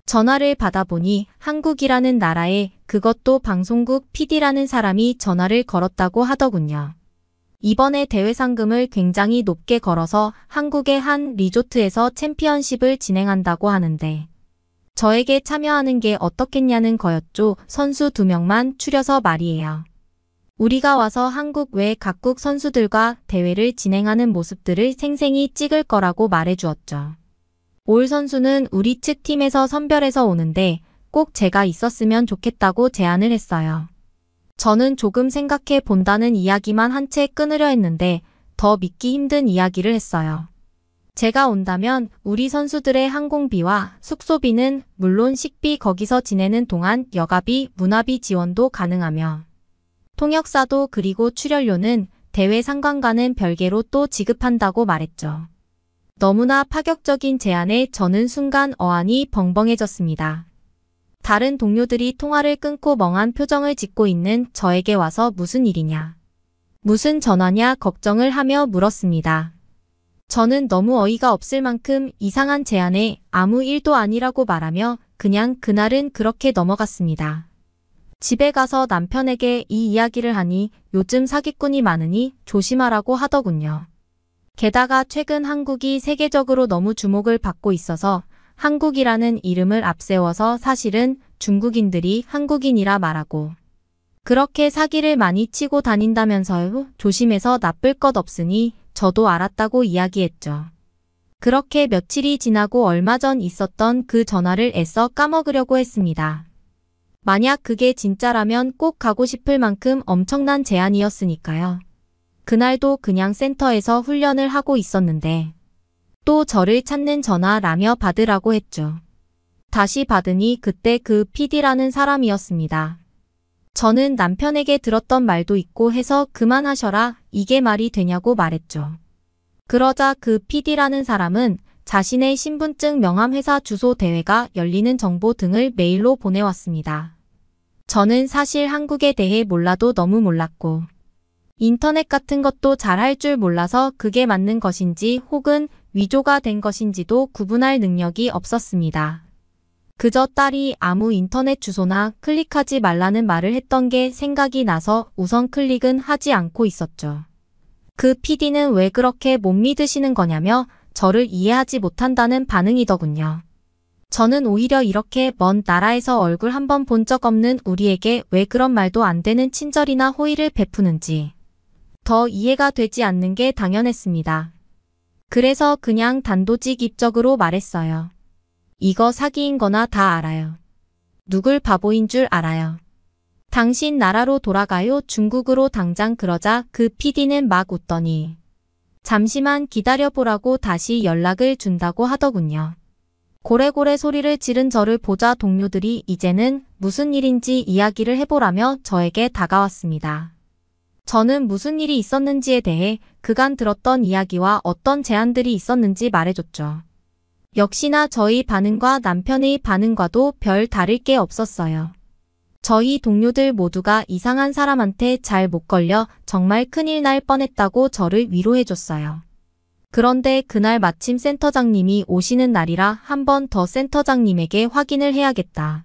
전화를 받아보니 한국이라는 나라에 그것도 방송국 PD라는 사람이 전화를 걸었다고 하더군요. 이번에 대회 상금을 굉장히 높게 걸어서 한국의 한 리조트에서 챔피언십을 진행한다고 하는데 저에게 참여하는 게 어떻겠냐는 거였죠. 선수 2명만 추려서 말이에요. 우리가 와서 한국 외 각국 선수들과 대회를 진행하는 모습들을 생생히 찍을 거라고 말해주었죠. 올 선수는 우리 측 팀에서 선별해서 오는데 꼭 제가 있었으면 좋겠다고 제안을 했어요. 저는 조금 생각해 본다는 이야기만 한 채 끊으려 했는데 더 믿기 힘든 이야기를 했어요. 제가 온다면 우리 선수들의 항공비와 숙소비는 물론 식비 거기서 지내는 동안 여가비, 문화비 지원도 가능하며 통역사도 그리고 출연료는 대회 상관과는 별개로 또 지급한다고 말했죠. 너무나 파격적인 제안에 저는 순간 어안이 벙벙해졌습니다. 다른 동료들이 통화를 끊고 멍한 표정을 짓고 있는 저에게 와서 무슨 일이냐, 무슨 전화냐 걱정을 하며 물었습니다. 저는 너무 어이가 없을 만큼 이상한 제안에 아무 일도 아니라고 말하며 그냥 그날은 그렇게 넘어갔습니다. 집에 가서 남편에게 이 이야기를 하니 요즘 사기꾼이 많으니 조심하라고 하더군요. 게다가 최근 한국이 세계적으로 너무 주목을 받고 있어서 한국이라는 이름을 앞세워서 사실은 중국인들이 한국인이라 말하고 그렇게 사기를 많이 치고 다닌다면서요. 조심해서 나쁠 것 없으니 저도 알았다고 이야기했죠. 그렇게 며칠이 지나고 얼마 전 있었던 그 전화를 애써 까먹으려고 했습니다. 만약 그게 진짜라면 꼭 가고 싶을 만큼 엄청난 제안이었으니까요. 그날도 그냥 센터에서 훈련을 하고 있었는데 또 저를 찾는 전화라며 받으라고 했죠. 다시 받으니 그때 그 PD라는 사람이었습니다. 저는 남편에게 들었던 말도 있고 해서 그만하셔라, 이게 말이 되냐고 말했죠. 그러자 그 PD라는 사람은 자신의 신분증 명함 회사 주소 대회가 열리는 정보 등을 메일로 보내왔습니다. 저는 사실 한국에 대해 몰라도 너무 몰랐고 인터넷 같은 것도 잘 할 줄 몰라서 그게 맞는 것인지 혹은 위조가 된 것인지도 구분할 능력이 없었습니다. 그저 딸이 아무 인터넷 주소나 클릭하지 말라는 말을 했던 게 생각이 나서 우선 클릭은 하지 않고 있었죠. 그 PD는 왜 그렇게 못 믿으시는 거냐며 저를 이해하지 못한다는 반응이더군요. 저는 오히려 이렇게 먼 나라에서 얼굴 한번 본 적 없는 우리에게 왜 그런 말도 안 되는 친절이나 호의를 베푸는지 더 이해가 되지 않는 게 당연했습니다. 그래서 그냥 단도직입적으로 말했어요. 이거 사기인 거나 다 알아요. 누굴 바보인 줄 알아요. 당신 나라로 돌아가요. 중국으로 당장. 그러자 그 PD는 막 웃더니 잠시만 기다려보라고 다시 연락을 준다고 하더군요. 고래고래 소리를 지른 저를 보자 동료들이 이제는 무슨 일인지 이야기를 해보라며 저에게 다가왔습니다. 저는 무슨 일이 있었는지에 대해 그간 들었던 이야기와 어떤 제안들이 있었는지 말해줬죠. 역시나 저희 반응과 남편의 반응과도 별 다를 게 없었어요. 저희 동료들 모두가 이상한 사람한테 잘 못 걸려 정말 큰일 날 뻔했다고 저를 위로해줬어요. 그런데 그날 마침 센터장님이 오시는 날이라 한 번 더 센터장님에게 확인을 해야겠다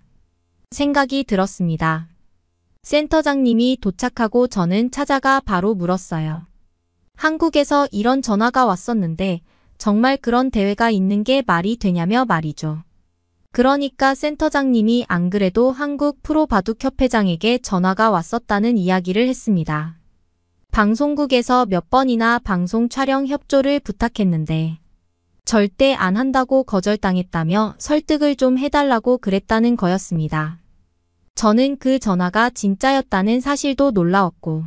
생각이 들었습니다. 센터장님이 도착하고 저는 찾아가 바로 물었어요. 한국에서 이런 전화가 왔었는데 정말 그런 대회가 있는 게 말이 되냐며 말이죠. 그러니까 센터장님이 안 그래도 한국 프로바둑협회장에게 전화가 왔었다는 이야기를 했습니다. 방송국에서 몇 번이나 방송 촬영 협조를 부탁했는데 절대 안 한다고 거절당했다며 설득을 좀 해달라고 그랬다는 거였습니다. 저는 그 전화가 진짜였다는 사실도 놀라웠고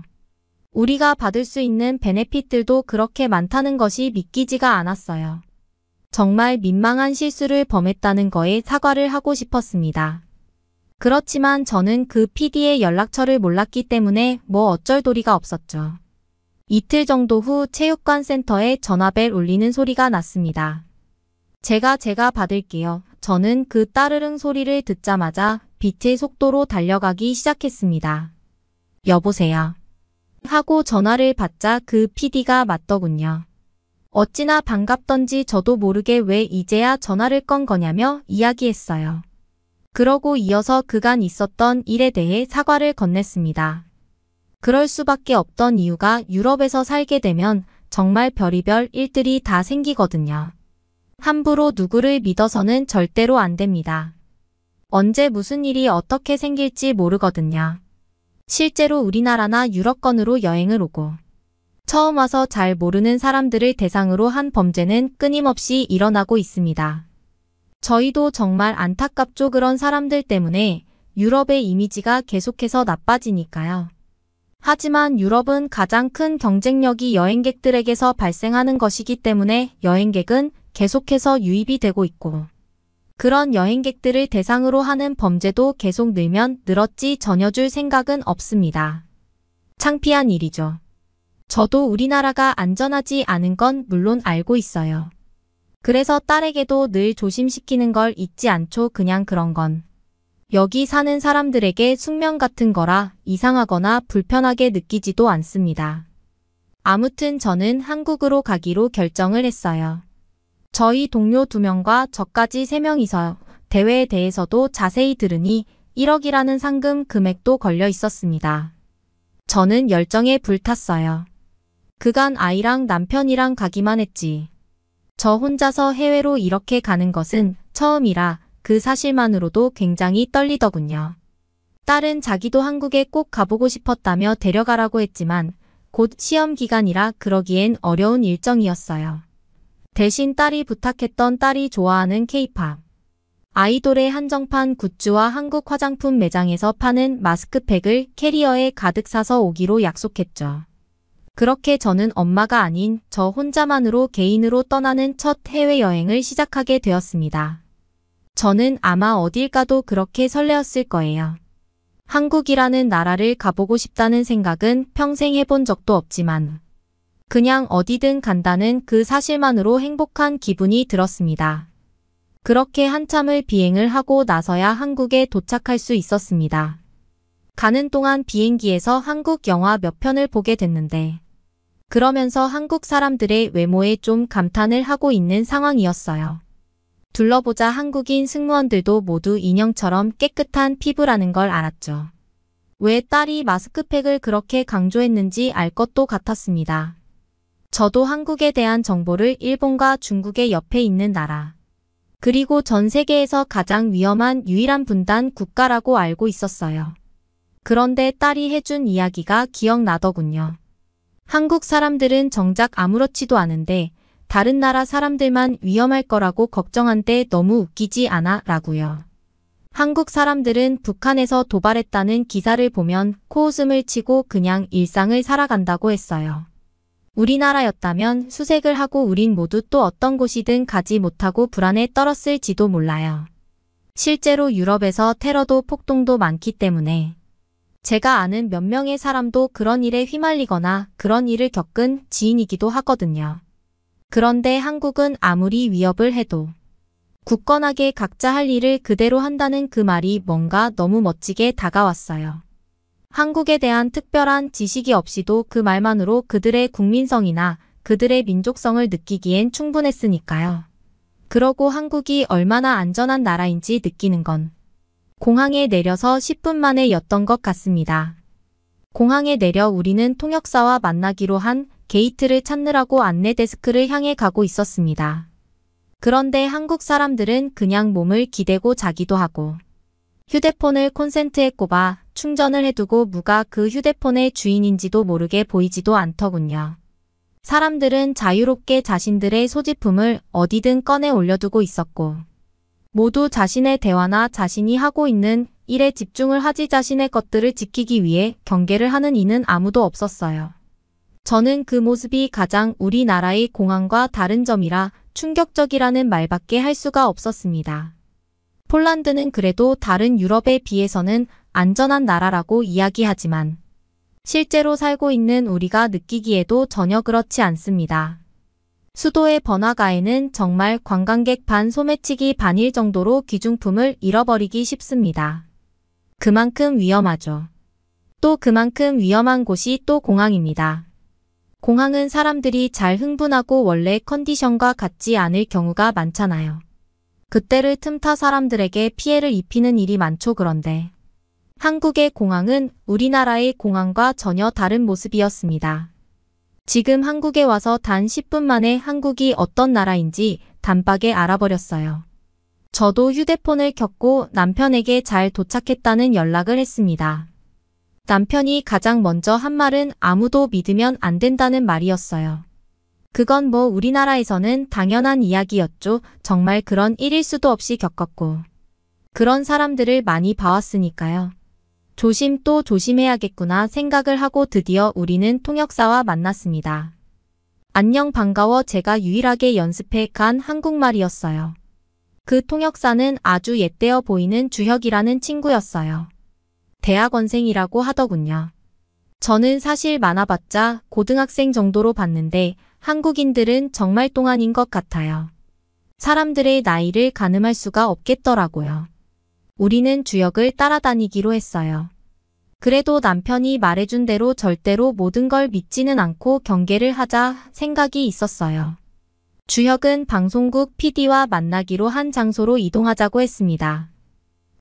우리가 받을 수 있는 베네핏들도 그렇게 많다는 것이 믿기지가 않았어요. 정말 민망한 실수를 범했다는 거에 사과를 하고 싶었습니다. 그렇지만 저는 그 PD의 연락처를 몰랐기 때문에 뭐 어쩔 도리가 없었죠. 이틀 정도 후 체육관 센터에 전화벨 울리는 소리가 났습니다. 제가 받을게요. 저는 그 따르릉 소리를 듣자마자 빛의 속도로 달려가기 시작했습니다. 여보세요. 하고 전화를 받자 그 PD가 맞더군요. 어찌나 반갑던지 저도 모르게 왜 이제야 전화를 건 거냐며 이야기했어요. 그러고 이어서 그간 있었던 일에 대해 사과를 건넸습니다. 그럴 수밖에 없던 이유가 유럽에서 살게 되면 정말 별의별 일들이 다 생기거든요. 함부로 누구를 믿어서는 절대로 안 됩니다. 언제 무슨 일이 어떻게 생길지 모르거든요. 실제로 우리나라나 유럽권으로 여행을 오고 처음 와서 잘 모르는 사람들을 대상으로 한 범죄는 끊임없이 일어나고 있습니다. 저희도 정말 안타깝죠. 그런 사람들 때문에 유럽의 이미지가 계속해서 나빠지니까요. 하지만 유럽은 가장 큰 경쟁력이 여행객들에게서 발생하는 것이기 때문에 여행객은 계속해서 유입이 되고 있고 그런 여행객들을 대상으로 하는 범죄도 계속 늘면 늘었지 전혀줄 생각은 없습니다. 창피한 일이죠. 저도 우리나라가 안전하지 않은 건 물론 알고 있어요. 그래서 딸에게도 늘 조심시키는 걸 잊지 않죠. 그냥 그런 건 여기 사는 사람들에게 숙명 같은 거라 이상하거나 불편하게 느끼지도 않습니다. 아무튼 저는 한국으로 가기로 결정을 했어요. 저희 동료 2명과 저까지 3명이서 대회에 대해서도 자세히 들으니 1억이라는 상금 금액도 걸려 있었습니다. 저는 열정에 불탔어요. 그간 아이랑 남편이랑 가기만 했지. 저 혼자서 해외로 이렇게 가는 것은 처음이라 그 사실만으로도 굉장히 떨리더군요. 딸은 자기도 한국에 꼭 가보고 싶었다며 데려가라고 했지만 곧 시험 기간이라 그러기엔 어려운 일정이었어요. 대신 딸이 부탁했던 딸이 좋아하는 K-팝 아이돌의 한정판 굿즈와 한국 화장품 매장에서 파는 마스크팩을 캐리어에 가득 사서 오기로 약속했죠. 그렇게 저는 엄마가 아닌 저 혼자만으로 개인으로 떠나는 첫 해외여행을 시작하게 되었습니다. 저는 아마 어딜 가도 그렇게 설레었을 거예요. 한국이라는 나라를 가보고 싶다는 생각은 평생 해본 적도 없지만 그냥 어디든 간다는 그 사실만으로 행복한 기분이 들었습니다. 그렇게 한참을 비행을 하고 나서야 한국에 도착할 수 있었습니다. 가는 동안 비행기에서 한국 영화 몇 편을 보게 됐는데 그러면서 한국 사람들의 외모에 좀 감탄을 하고 있는 상황이었어요. 둘러보자 한국인 승무원들도 모두 인형처럼 깨끗한 피부라는 걸 알았죠. 왜 딸이 마스크팩을 그렇게 강조했는지 알 것도 같았습니다. 저도 한국에 대한 정보를 일본과 중국의 옆에 있는 나라, 그리고 전 세계에서 가장 위험한 유일한 분단 국가라고 알고 있었어요. 그런데 딸이 해준 이야기가 기억나더군요. 한국 사람들은 정작 아무렇지도 않은데 다른 나라 사람들만 위험할 거라고 걱정한데 너무 웃기지 않아? 라고요. 한국 사람들은 북한에서 도발했다는 기사를 보면 코웃음을 치고 그냥 일상을 살아간다고 했어요. 우리나라였다면 수색을 하고 우린 모두 또 어떤 곳이든 가지 못하고 불안에 떨었을지도 몰라요. 실제로 유럽에서 테러도 폭동도 많기 때문에 제가 아는 몇 명의 사람도 그런 일에 휘말리거나 그런 일을 겪은 지인이기도 하거든요. 그런데 한국은 아무리 위협을 해도 굳건하게 각자 할 일을 그대로 한다는 그 말이 뭔가 너무 멋지게 다가왔어요. 한국에 대한 특별한 지식이 없이도 그 말만으로 그들의 국민성이나 그들의 민족성을 느끼기엔 충분했으니까요. 그러고 한국이 얼마나 안전한 나라인지 느끼는 건 공항에 내려서 10분 만에 였던 것 같습니다. 공항에 내려 우리는 통역사와 만나기로 한 게이트를 찾느라고 안내 데스크를 향해 가고 있었습니다. 그런데 한국 사람들은 그냥 몸을 기대고 자기도 하고 휴대폰을 콘센트에 꼽아 충전을 해두고 누가 그 휴대폰의 주인인지도 모르게 보이지도 않더군요. 사람들은 자유롭게 자신들의 소지품을 어디든 꺼내 올려두고 있었고 모두 자신의 대화나 자신이 하고 있는 일에 집중을 하지 자신의 것들을 지키기 위해 경계를 하는 이는 아무도 없었어요. 저는 그 모습이 가장 우리나라의 공항과 다른 점이라 충격적이라는 말밖에 할 수가 없었습니다. 폴란드는 그래도 다른 유럽에 비해서는 안전한 나라라고 이야기하지만 실제로 살고 있는 우리가 느끼기에도 전혀 그렇지 않습니다. 수도의 번화가에는 정말 관광객 반 소매치기 반일 정도로 귀중품을 잃어버리기 쉽습니다. 그만큼 위험하죠. 또 그만큼 위험한 곳이 또 공항입니다. 공항은 사람들이 잘 흥분하고 원래 컨디션과 같지 않을 경우가 많잖아요. 그때를 틈타 사람들에게 피해를 입히는 일이 많죠. 그런데 한국의 공항은 우리나라의 공항과 전혀 다른 모습이었습니다. 지금 한국에 와서 단 10분 만에 한국이 어떤 나라인지 단박에 알아버렸어요. 저도 휴대폰을 켰고 남편에게 잘 도착했다는 연락을 했습니다. 남편이 가장 먼저 한 말은 아무도 믿으면 안 된다는 말이었어요. 그건 뭐 우리나라에서는 당연한 이야기였죠. 정말 그런 일일 수도 없이 겪었고 그런 사람들을 많이 봐왔으니까요. 조심 또 조심해야겠구나 생각을 하고 드디어 우리는 통역사와 만났습니다. 안녕 반가워. 제가 유일하게 연습해 간 한국말이었어요. 그 통역사는 아주 옛되어 보이는 주혁이라는 친구였어요. 대학원생이라고 하더군요. 저는 사실 많아봤자 고등학생 정도로 봤는데 한국인들은 정말 똥아닌 것 같아요. 사람들의 나이를 가늠할 수가 없겠더라고요. 우리는 주역을 따라다니기로 했어요. 그래도 남편이 말해준 대로 절대로 모든 걸 믿지는 않고 경계를 하자 생각이 있었어요. 주혁은 방송국 PD와 만나기로 한 장소로 이동하자고 했습니다.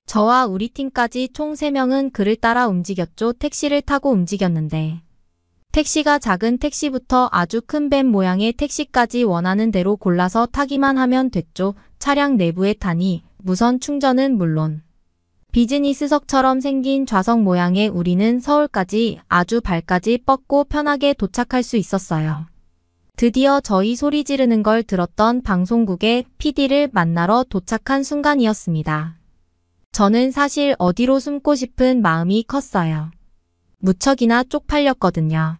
저와 우리 팀까지 총 3명은 그를 따라 움직였죠. 택시를 타고 움직였는데 택시가 작은 택시부터 아주 큰 밴 모양의 택시까지 원하는 대로 골라서 타기만 하면 됐죠. 차량 내부에 타니 무선 충전은 물론 비즈니스석처럼 생긴 좌석 모양의 우리는 서울까지 아주 발까지 뻗고 편하게 도착할 수 있었어요. 드디어 저희 소리 지르는 걸 들었던 방송국의 PD를 만나러 도착한 순간이었습니다. 저는 사실 어디로 숨고 싶은 마음이 컸어요. 무척이나 쪽팔렸거든요.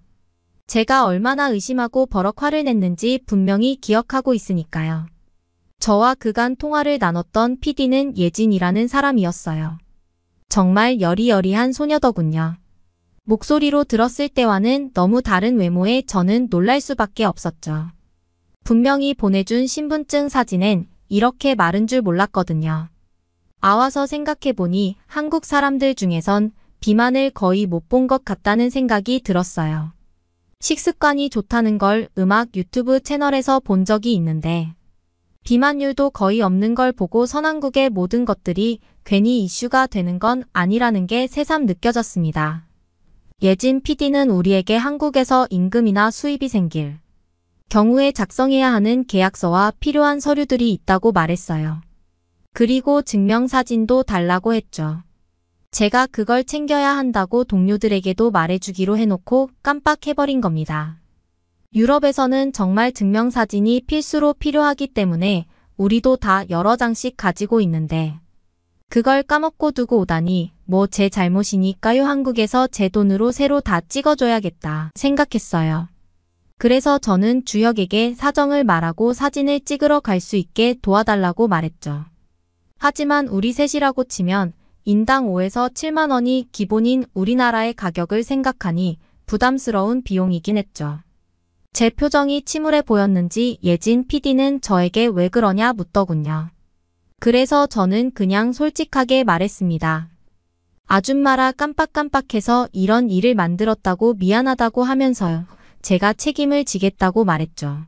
제가 얼마나 의심하고 버럭 화를 냈는지 분명히 기억하고 있으니까요. 저와 그간 통화를 나눴던 PD는 예진이라는 사람이었어요. 정말 여리여리한 소녀더군요. 목소리로 들었을 때와는 너무 다른 외모에 저는 놀랄 수밖에 없었죠. 분명히 보내준 신분증 사진엔 이렇게 마른 줄 몰랐거든요. 아와서 생각해보니 한국 사람들 중에선 비만을 거의 못 본 것 같다는 생각이 들었어요. 식습관이 좋다는 걸 음악 유튜브 채널에서 본 적이 있는데 비만율도 거의 없는 걸 보고 선한국의 모든 것들이 괜히 이슈가 되는 건 아니라는 게 새삼 느껴졌습니다. 예진 PD는 우리에게 한국에서 임금이나 수입이 생길 경우에 작성해야 하는 계약서와 필요한 서류들이 있다고 말했어요. 그리고 증명사진도 달라고 했죠. 제가 그걸 챙겨야 한다고 동료들에게도 말해주기로 해놓고 깜빡해버린 겁니다. 유럽에서는 정말 증명사진이 필수로 필요하기 때문에 우리도 다 여러 장씩 가지고 있는데 그걸 까먹고 두고 오다니 뭐 제 잘못이니까요. 한국에서 제 돈으로 새로 다 찍어줘야겠다 생각했어요. 그래서 저는 주혁에게 사정을 말하고 사진을 찍으러 갈 수 있게 도와달라고 말했죠. 하지만 우리 셋이라고 치면 인당 5에서 7만 원이 기본인 우리나라의 가격을 생각하니 부담스러운 비용이긴 했죠. 제 표정이 침울해 보였는지 예진 PD는 저에게 왜 그러냐 묻더군요. 그래서 저는 그냥 솔직하게 말했습니다. 아줌마라 깜빡깜빡해서 이런 일을 만들었다고 미안하다고 하면서요. 제가 책임을 지겠다고 말했죠.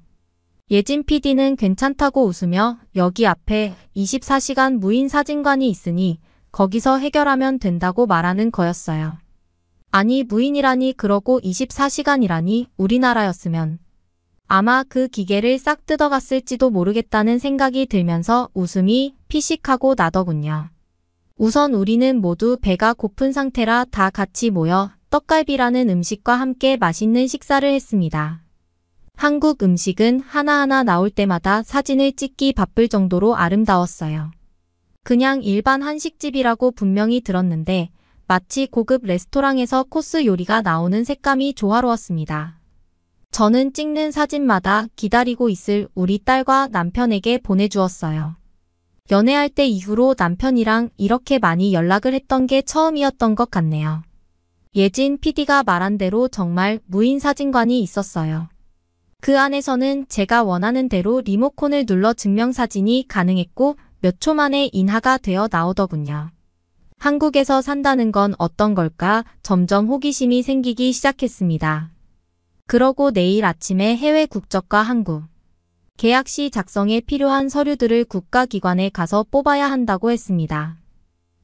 예진 PD는 괜찮다고 웃으며 여기 앞에 24시간 무인 사진관이 있으니 거기서 해결하면 된다고 말하는 거였어요. 아니 무인이라니 그러고 24시간이라니 우리나라였으면 아마 그 기계를 싹 뜯어갔을지도 모르겠다는 생각이 들면서 웃음이 피식하고 나더군요. 우선 우리는 모두 배가 고픈 상태라 다 같이 모여 떡갈비라는 음식과 함께 맛있는 식사를 했습니다. 한국 음식은 하나하나 나올 때마다 사진을 찍기 바쁠 정도로 아름다웠어요. 그냥 일반 한식집이라고 분명히 들었는데 마치 고급 레스토랑에서 코스 요리가 나오는 색감이 조화로웠습니다. 저는 찍는 사진마다 기다리고 있을 우리 딸과 남편에게 보내주었어요. 연애할 때 이후로 남편이랑 이렇게 많이 연락을 했던 게 처음이었던 것 같네요. 예진 PD가 말한 대로 정말 무인 사진관이 있었어요. 그 안에서는 제가 원하는 대로 리모컨을 눌러 증명사진이 가능했고 몇 초 만에 인화가 되어 나오더군요. 한국에서 산다는 건 어떤 걸까? 점점 호기심이 생기기 시작했습니다. 그러고 내일 아침에 해외 국적과 한국 계약시 작성에 필요한 서류들을 국가기관에 가서 뽑아야 한다고 했습니다.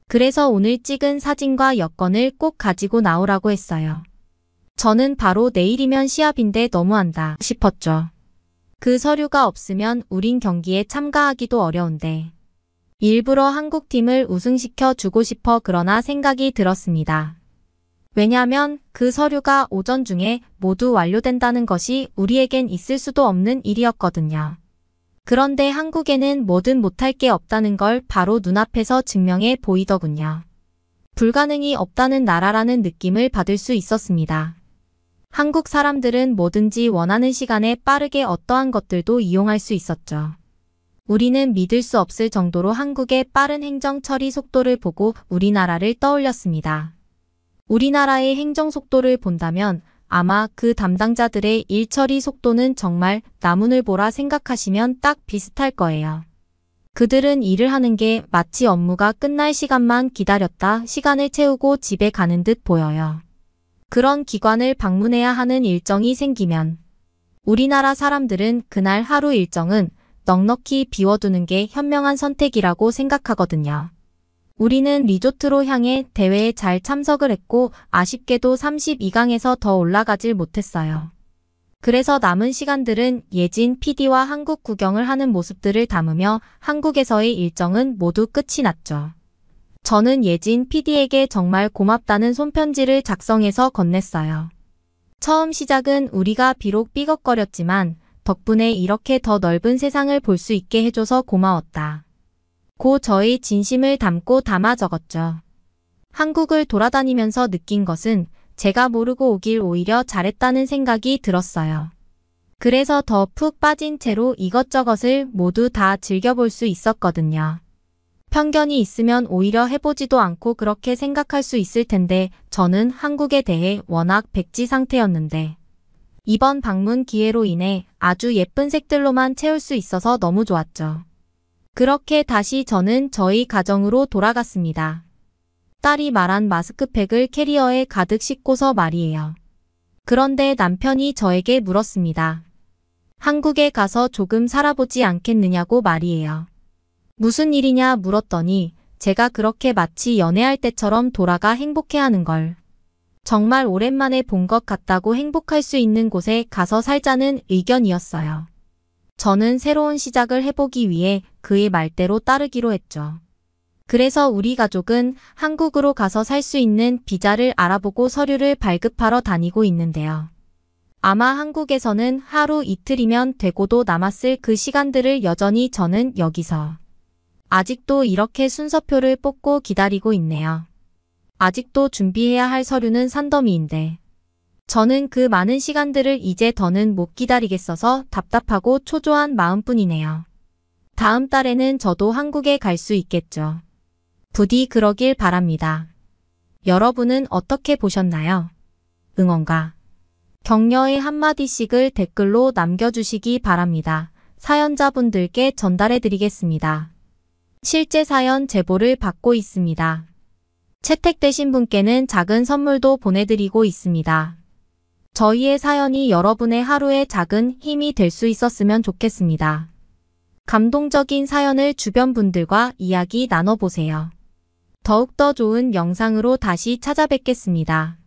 그래서 오늘 찍은 사진과 여권을 꼭 가지고 나오라고 했어요. 저는 바로 내일이면 시합인데 너무한다 싶었죠. 그 서류가 없으면 우린 경기에 참가하기도 어려운데 일부러 한국팀을 우승시켜 주고 싶어 그러나 생각이 들었습니다. 왜냐하면 그 서류가 오전 중에 모두 완료된다는 것이 우리에겐 있을 수도 없는 일이었거든요. 그런데 한국에는 뭐든 못할 게 없다는 걸 바로 눈앞에서 증명해 보이더군요. 불가능이 없다는 나라라는 느낌을 받을 수 있었습니다. 한국 사람들은 뭐든지 원하는 시간에 빠르게 어떠한 것들도 이용할 수 있었죠. 우리는 믿을 수 없을 정도로 한국의 빠른 행정 처리 속도를 보고 우리나라를 떠올렸습니다. 우리나라의 행정 속도를 본다면 아마 그 담당자들의 일 처리 속도는 정말 나무늘보라 생각하시면 딱 비슷할 거예요. 그들은 일을 하는 게 마치 업무가 끝날 시간만 기다렸다 시간을 채우고 집에 가는 듯 보여요. 그런 기관을 방문해야 하는 일정이 생기면 우리나라 사람들은 그날 하루 일정은 넉넉히 비워두는 게 현명한 선택이라고 생각하거든요. 우리는 리조트로 향해 대회에 잘 참석을 했고 아쉽게도 32강에서 더 올라가질 못했어요. 그래서 남은 시간들은 예진 PD와 한국 구경을 하는 모습들을 담으며 한국에서의 일정은 모두 끝이 났죠. 저는 예진 PD에게 정말 고맙다는 손편지를 작성해서 건넸어요. 처음 시작은 우리가 비록 삐걱거렸지만 덕분에 이렇게 더 넓은 세상을 볼 수 있게 해줘서 고마웠다. 고 저의 진심을 담고 담아 적었죠. 한국을 돌아다니면서 느낀 것은 제가 모르고 오길 오히려 잘했다는 생각이 들었어요. 그래서 더 푹 빠진 채로 이것저것을 모두 다 즐겨볼 수 있었거든요. 편견이 있으면 오히려 해보지도 않고 그렇게 생각할 수 있을 텐데 저는 한국에 대해 워낙 백지 상태였는데 이번 방문 기회로 인해 아주 예쁜 색들로만 채울 수 있어서 너무 좋았죠. 그렇게 다시 저는 저희 가정으로 돌아갔습니다. 딸이 말한 마스크팩을 캐리어에 가득 싣고서 말이에요. 그런데 남편이 저에게 물었습니다. 한국에 가서 조금 살아보지 않겠느냐고 말이에요. 무슨 일이냐 물었더니 제가 그렇게 마치 연애할 때처럼 돌아가 행복해하는 걸 정말 오랜만에 본 것 같다고 행복할 수 있는 곳에 가서 살자는 의견이었어요. 저는 새로운 시작을 해보기 위해 그의 말대로 따르기로 했죠. 그래서 우리 가족은 한국으로 가서 살 수 있는 비자를 알아보고 서류를 발급하러 다니고 있는데요. 아마 한국에서는 하루 이틀이면 되고도 남았을 그 시간들을 여전히 저는 여기서 아직도 이렇게 순서표를 뽑고 기다리고 있네요. 아직도 준비해야 할 서류는 산더미인데 저는 그 많은 시간들을 이제 더는 못 기다리겠어서 답답하고 초조한 마음뿐이네요. 다음 달에는 저도 한국에 갈 수 있겠죠. 부디 그러길 바랍니다. 여러분은 어떻게 보셨나요? 응원과 격려의 한마디씩을 댓글로 남겨주시기 바랍니다. 사연자분들께 전달해드리겠습니다. 실제 사연 제보를 받고 있습니다. 채택되신 분께는 작은 선물도 보내드리고 있습니다. 저희의 사연이 여러분의 하루에 작은 힘이 될 수 있었으면 좋겠습니다. 감동적인 사연을 주변 분들과 이야기 나눠보세요. 더욱더 좋은 영상으로 다시 찾아뵙겠습니다.